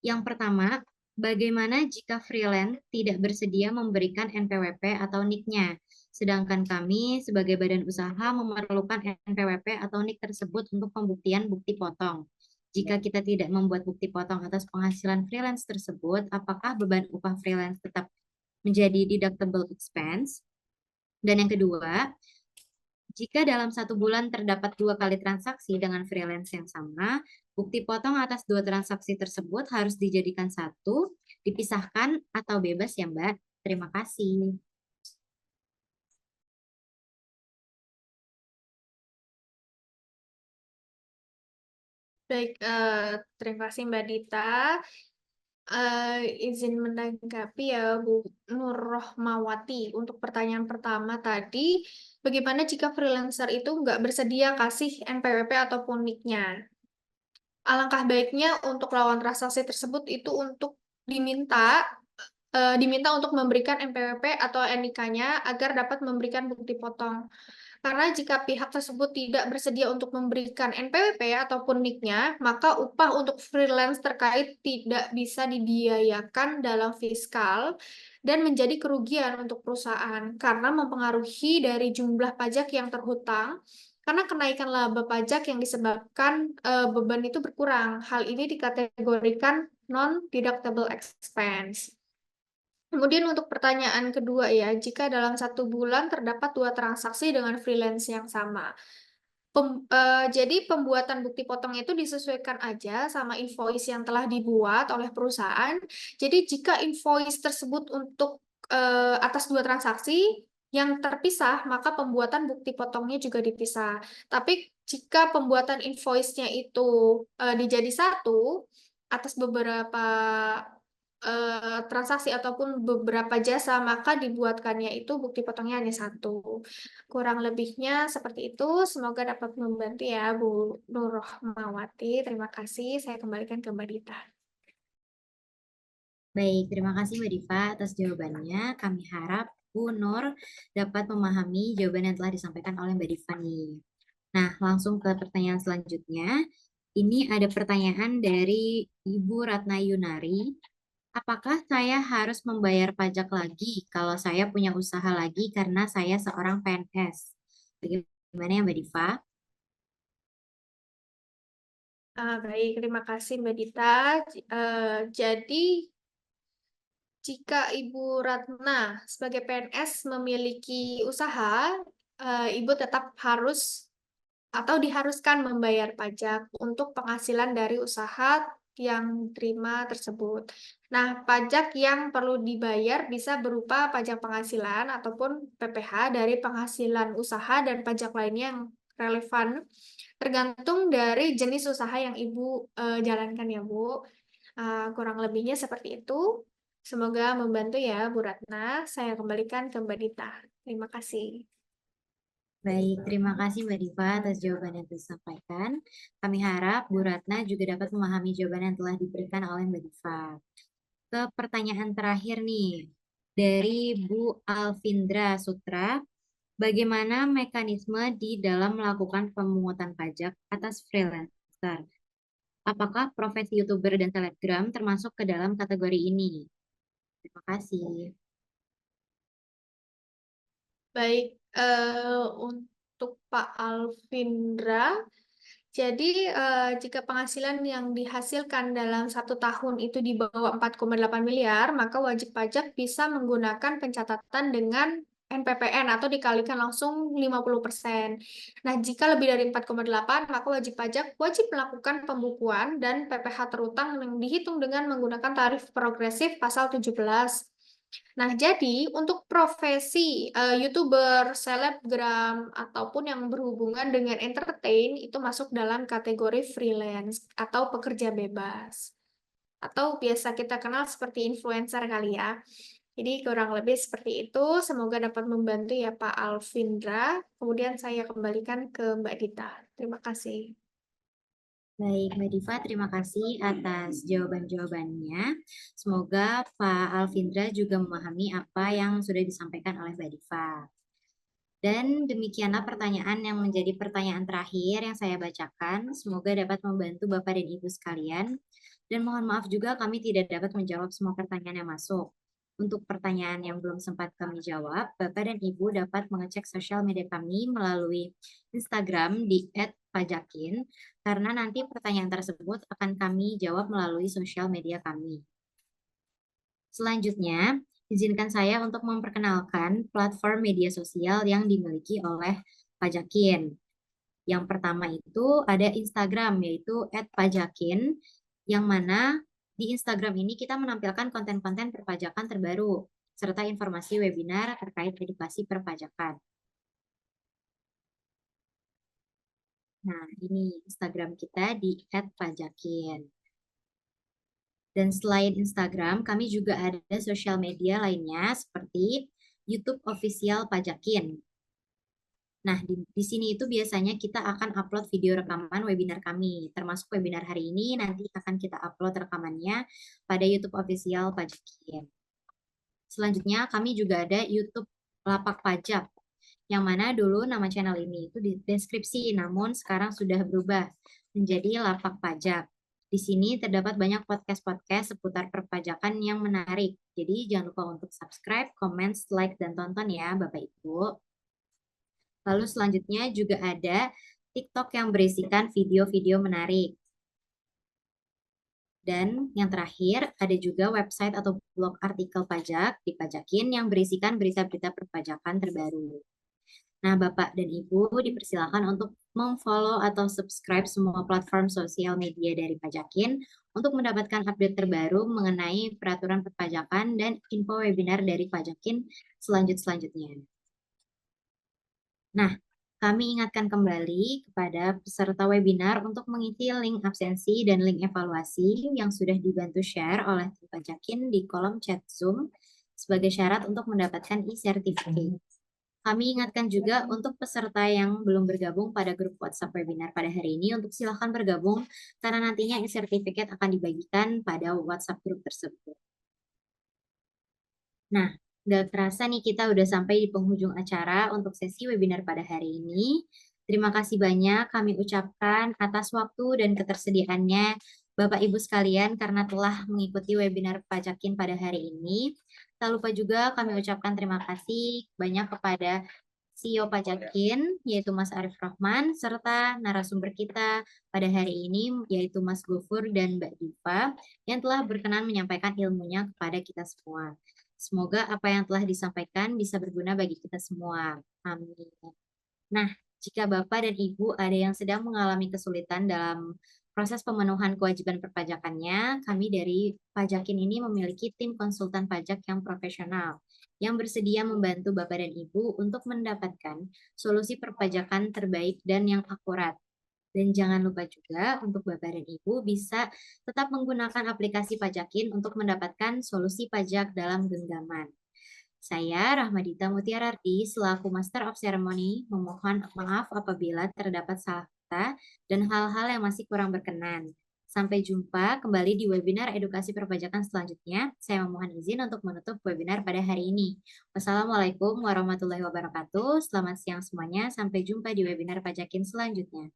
Yang pertama, bagaimana jika freelance tidak bersedia memberikan NPWP atau NIK-nya? Sedangkan kami sebagai badan usaha memerlukan NPWP atau NIK tersebut untuk pembuktian bukti potong. Jika kita tidak membuat bukti potong atas penghasilan freelance tersebut, apakah beban upah freelance tetap menjadi deductible expense? Dan yang kedua, jika dalam 1 bulan terdapat 2 kali transaksi dengan freelance yang sama, bukti potong atas 2 transaksi tersebut harus dijadikan 1, dipisahkan atau bebas ya Mbak. Terima kasih. Baik, terima kasih Mbak Dita. Izin menanggapi ya Bu Nur Rohmawati untuk pertanyaan pertama tadi, bagaimana jika freelancer itu nggak bersedia kasih NPWP ataupun NIK-nya? Alangkah baiknya untuk lawan transaksi tersebut itu untuk diminta untuk memberikan NPWP atau NIK-nya agar dapat memberikan bukti potong. Karena jika pihak tersebut tidak bersedia untuk memberikan NPWP ataupun NIK-nya, maka upah untuk freelance terkait tidak bisa dibiayakan dalam fiskal dan menjadi kerugian untuk perusahaan karena mempengaruhi dari jumlah pajak yang terhutang. Karena kenaikan laba pajak yang disebabkan beban itu berkurang. Hal ini dikategorikan non-deductible expense. Kemudian untuk pertanyaan kedua ya, jika dalam 1 bulan terdapat 2 transaksi dengan freelance yang sama. Jadi pembuatan bukti potong itu disesuaikan aja sama invoice yang telah dibuat oleh perusahaan. Jadi jika invoice tersebut untuk atas 2 transaksi, yang terpisah, maka pembuatan bukti potongnya juga dipisah. Tapi jika pembuatan invoice-nya itu dijadi satu atas beberapa transaksi ataupun beberapa jasa, maka dibuatkannya itu bukti potongnya hanya satu. Kurang lebihnya seperti itu. Semoga dapat membantu ya, Bu Nur Rohmawati. Terima kasih. Saya kembalikan ke Mbak Dita. Baik, terima kasih Mbak Diva atas jawabannya. Kami harap Bu Nur dapat memahami jawaban yang telah disampaikan oleh Mbak Diva nih. Nah, langsung ke pertanyaan selanjutnya. Ini ada pertanyaan dari Ibu Ratna Yunari. Apakah saya harus membayar pajak lagi kalau saya punya usaha lagi karena saya seorang PNS? Bagaimana ya Mbak Diva? Baik, terima kasih Mbak Dita. Jadi, jika Ibu Ratna sebagai PNS memiliki usaha, Ibu tetap harus atau diharuskan membayar pajak untuk penghasilan dari usaha yang terima tersebut. Nah, pajak yang perlu dibayar bisa berupa pajak penghasilan ataupun PPh dari penghasilan usaha dan pajak lainnya yang relevan, tergantung dari jenis usaha yang Ibu jalankan ya, Bu. Kurang lebihnya seperti itu. Semoga membantu ya, Bu Ratna. Saya kembalikan ke Mbak Dita. Terima kasih. Baik, terima kasih Mbak Diva atas jawaban yang disampaikan. Kami harap Bu Ratna juga dapat memahami jawaban yang telah diberikan oleh Mbak Diva. Ke pertanyaan terakhir nih, dari Bu Alvindra Sutra. Bagaimana mekanisme di dalam melakukan pemungutan pajak atas freelancer? Apakah profesi YouTuber dan selebgram termasuk ke dalam kategori ini? Terima kasih. Baik, untuk Pak Alvindra, jadi jika penghasilan yang dihasilkan dalam 1 tahun itu di bawah 4,8 miliar, maka wajib pajak bisa menggunakan pencatatan dengan NPPN atau dikalikan langsung 50%. Nah, jika lebih dari 4,8, maka wajib pajak wajib melakukan pembukuan dan PPh terutang yang dihitung dengan menggunakan tarif progresif pasal 17. Nah, jadi untuk profesi YouTuber, selebgram, ataupun yang berhubungan dengan entertain itu masuk dalam kategori freelance atau pekerja bebas. Atau biasa kita kenal seperti influencer kali ya. Jadi kurang lebih seperti itu. Semoga dapat membantu ya Pak Alvindra. Kemudian saya kembalikan ke Mbak Dita. Terima kasih. Baik, Mbak Diva, terima kasih atas jawaban-jawabannya. Semoga Pak Alvindra juga memahami apa yang sudah disampaikan oleh Mbak Diva. Dan demikianlah pertanyaan yang menjadi pertanyaan terakhir yang saya bacakan. Semoga dapat membantu Bapak dan Ibu sekalian. Dan mohon maaf juga kami tidak dapat menjawab semua pertanyaan yang masuk. Untuk pertanyaan yang belum sempat kami jawab, Bapak dan Ibu dapat mengecek sosial media kami melalui Instagram di @pajakin, karena nanti pertanyaan tersebut akan kami jawab melalui sosial media kami. Selanjutnya, izinkan saya untuk memperkenalkan platform media sosial yang dimiliki oleh Pajakin. Yang pertama itu ada Instagram, yaitu @pajakin, yang mana di Instagram ini kita menampilkan konten-konten perpajakan terbaru, serta informasi webinar terkait edukasi perpajakan. Nah, ini Instagram kita di @pajakin. Dan selain Instagram, kami juga ada sosial media lainnya seperti YouTube Official Pajakin. Nah, di sini itu biasanya kita akan upload video rekaman webinar kami, termasuk webinar hari ini nanti akan kita upload rekamannya pada YouTube Official Pajakin. Selanjutnya, kami juga ada YouTube Lapak Pajak, yang mana dulu nama channel ini itu di deskripsi, namun sekarang sudah berubah menjadi Lapak Pajak. Di sini terdapat banyak podcast-podcast seputar perpajakan yang menarik. Jadi jangan lupa untuk subscribe, comment, like, dan tonton ya Bapak Ibu. Lalu selanjutnya juga ada TikTok yang berisikan video-video menarik. Dan yang terakhir ada juga website atau blog artikel pajak di Pajakin yang berisikan berita-berita perpajakan terbaru. Nah, Bapak dan Ibu dipersilakan untuk memfollow atau subscribe semua platform sosial media dari Pajakin untuk mendapatkan update terbaru mengenai peraturan perpajakan dan info webinar dari Pajakin selanjutnya. Nah, kami ingatkan kembali kepada peserta webinar untuk mengisi link absensi dan link evaluasi yang sudah dibantu share oleh tim Pajakin di kolom chat Zoom sebagai syarat untuk mendapatkan e-certificate. Kami ingatkan juga untuk peserta yang belum bergabung pada grup WhatsApp webinar pada hari ini untuk silakan bergabung karena nantinya e-certificate akan dibagikan pada WhatsApp grup tersebut. Nah, nggak kerasa nih kita udah sampai di penghujung acara untuk sesi webinar pada hari ini. Terima kasih banyak kami ucapkan atas waktu dan ketersediaannya Bapak Ibu sekalian karena telah mengikuti webinar Pajakin pada hari ini. Tak lupa juga kami ucapkan terima kasih banyak kepada CEO Pajakin, yaitu Mas Arif Rahman, serta narasumber kita pada hari ini, yaitu Mas Gofur dan Mbak Diva, yang telah berkenan menyampaikan ilmunya kepada kita semua. Semoga apa yang telah disampaikan bisa berguna bagi kita semua. Amin. Nah, jika Bapak dan Ibu ada yang sedang mengalami kesulitan dalam proses pemenuhan kewajiban perpajakannya, kami dari Pajakin ini memiliki tim konsultan pajak yang profesional yang bersedia membantu Bapak dan Ibu untuk mendapatkan solusi perpajakan terbaik dan yang akurat. Dan jangan lupa juga untuk Bapak dan Ibu bisa tetap menggunakan aplikasi Pajakin untuk mendapatkan solusi pajak dalam genggaman. Saya, Rahmadita Mutiararti, selaku Master of Ceremony, memohon maaf apabila terdapat salah kata dan hal-hal yang masih kurang berkenan. Sampai jumpa kembali di webinar edukasi perpajakan selanjutnya. Saya memohon izin untuk menutup webinar pada hari ini. Wassalamualaikum warahmatullahi wabarakatuh. Selamat siang semuanya. Sampai jumpa di webinar Pajakin selanjutnya.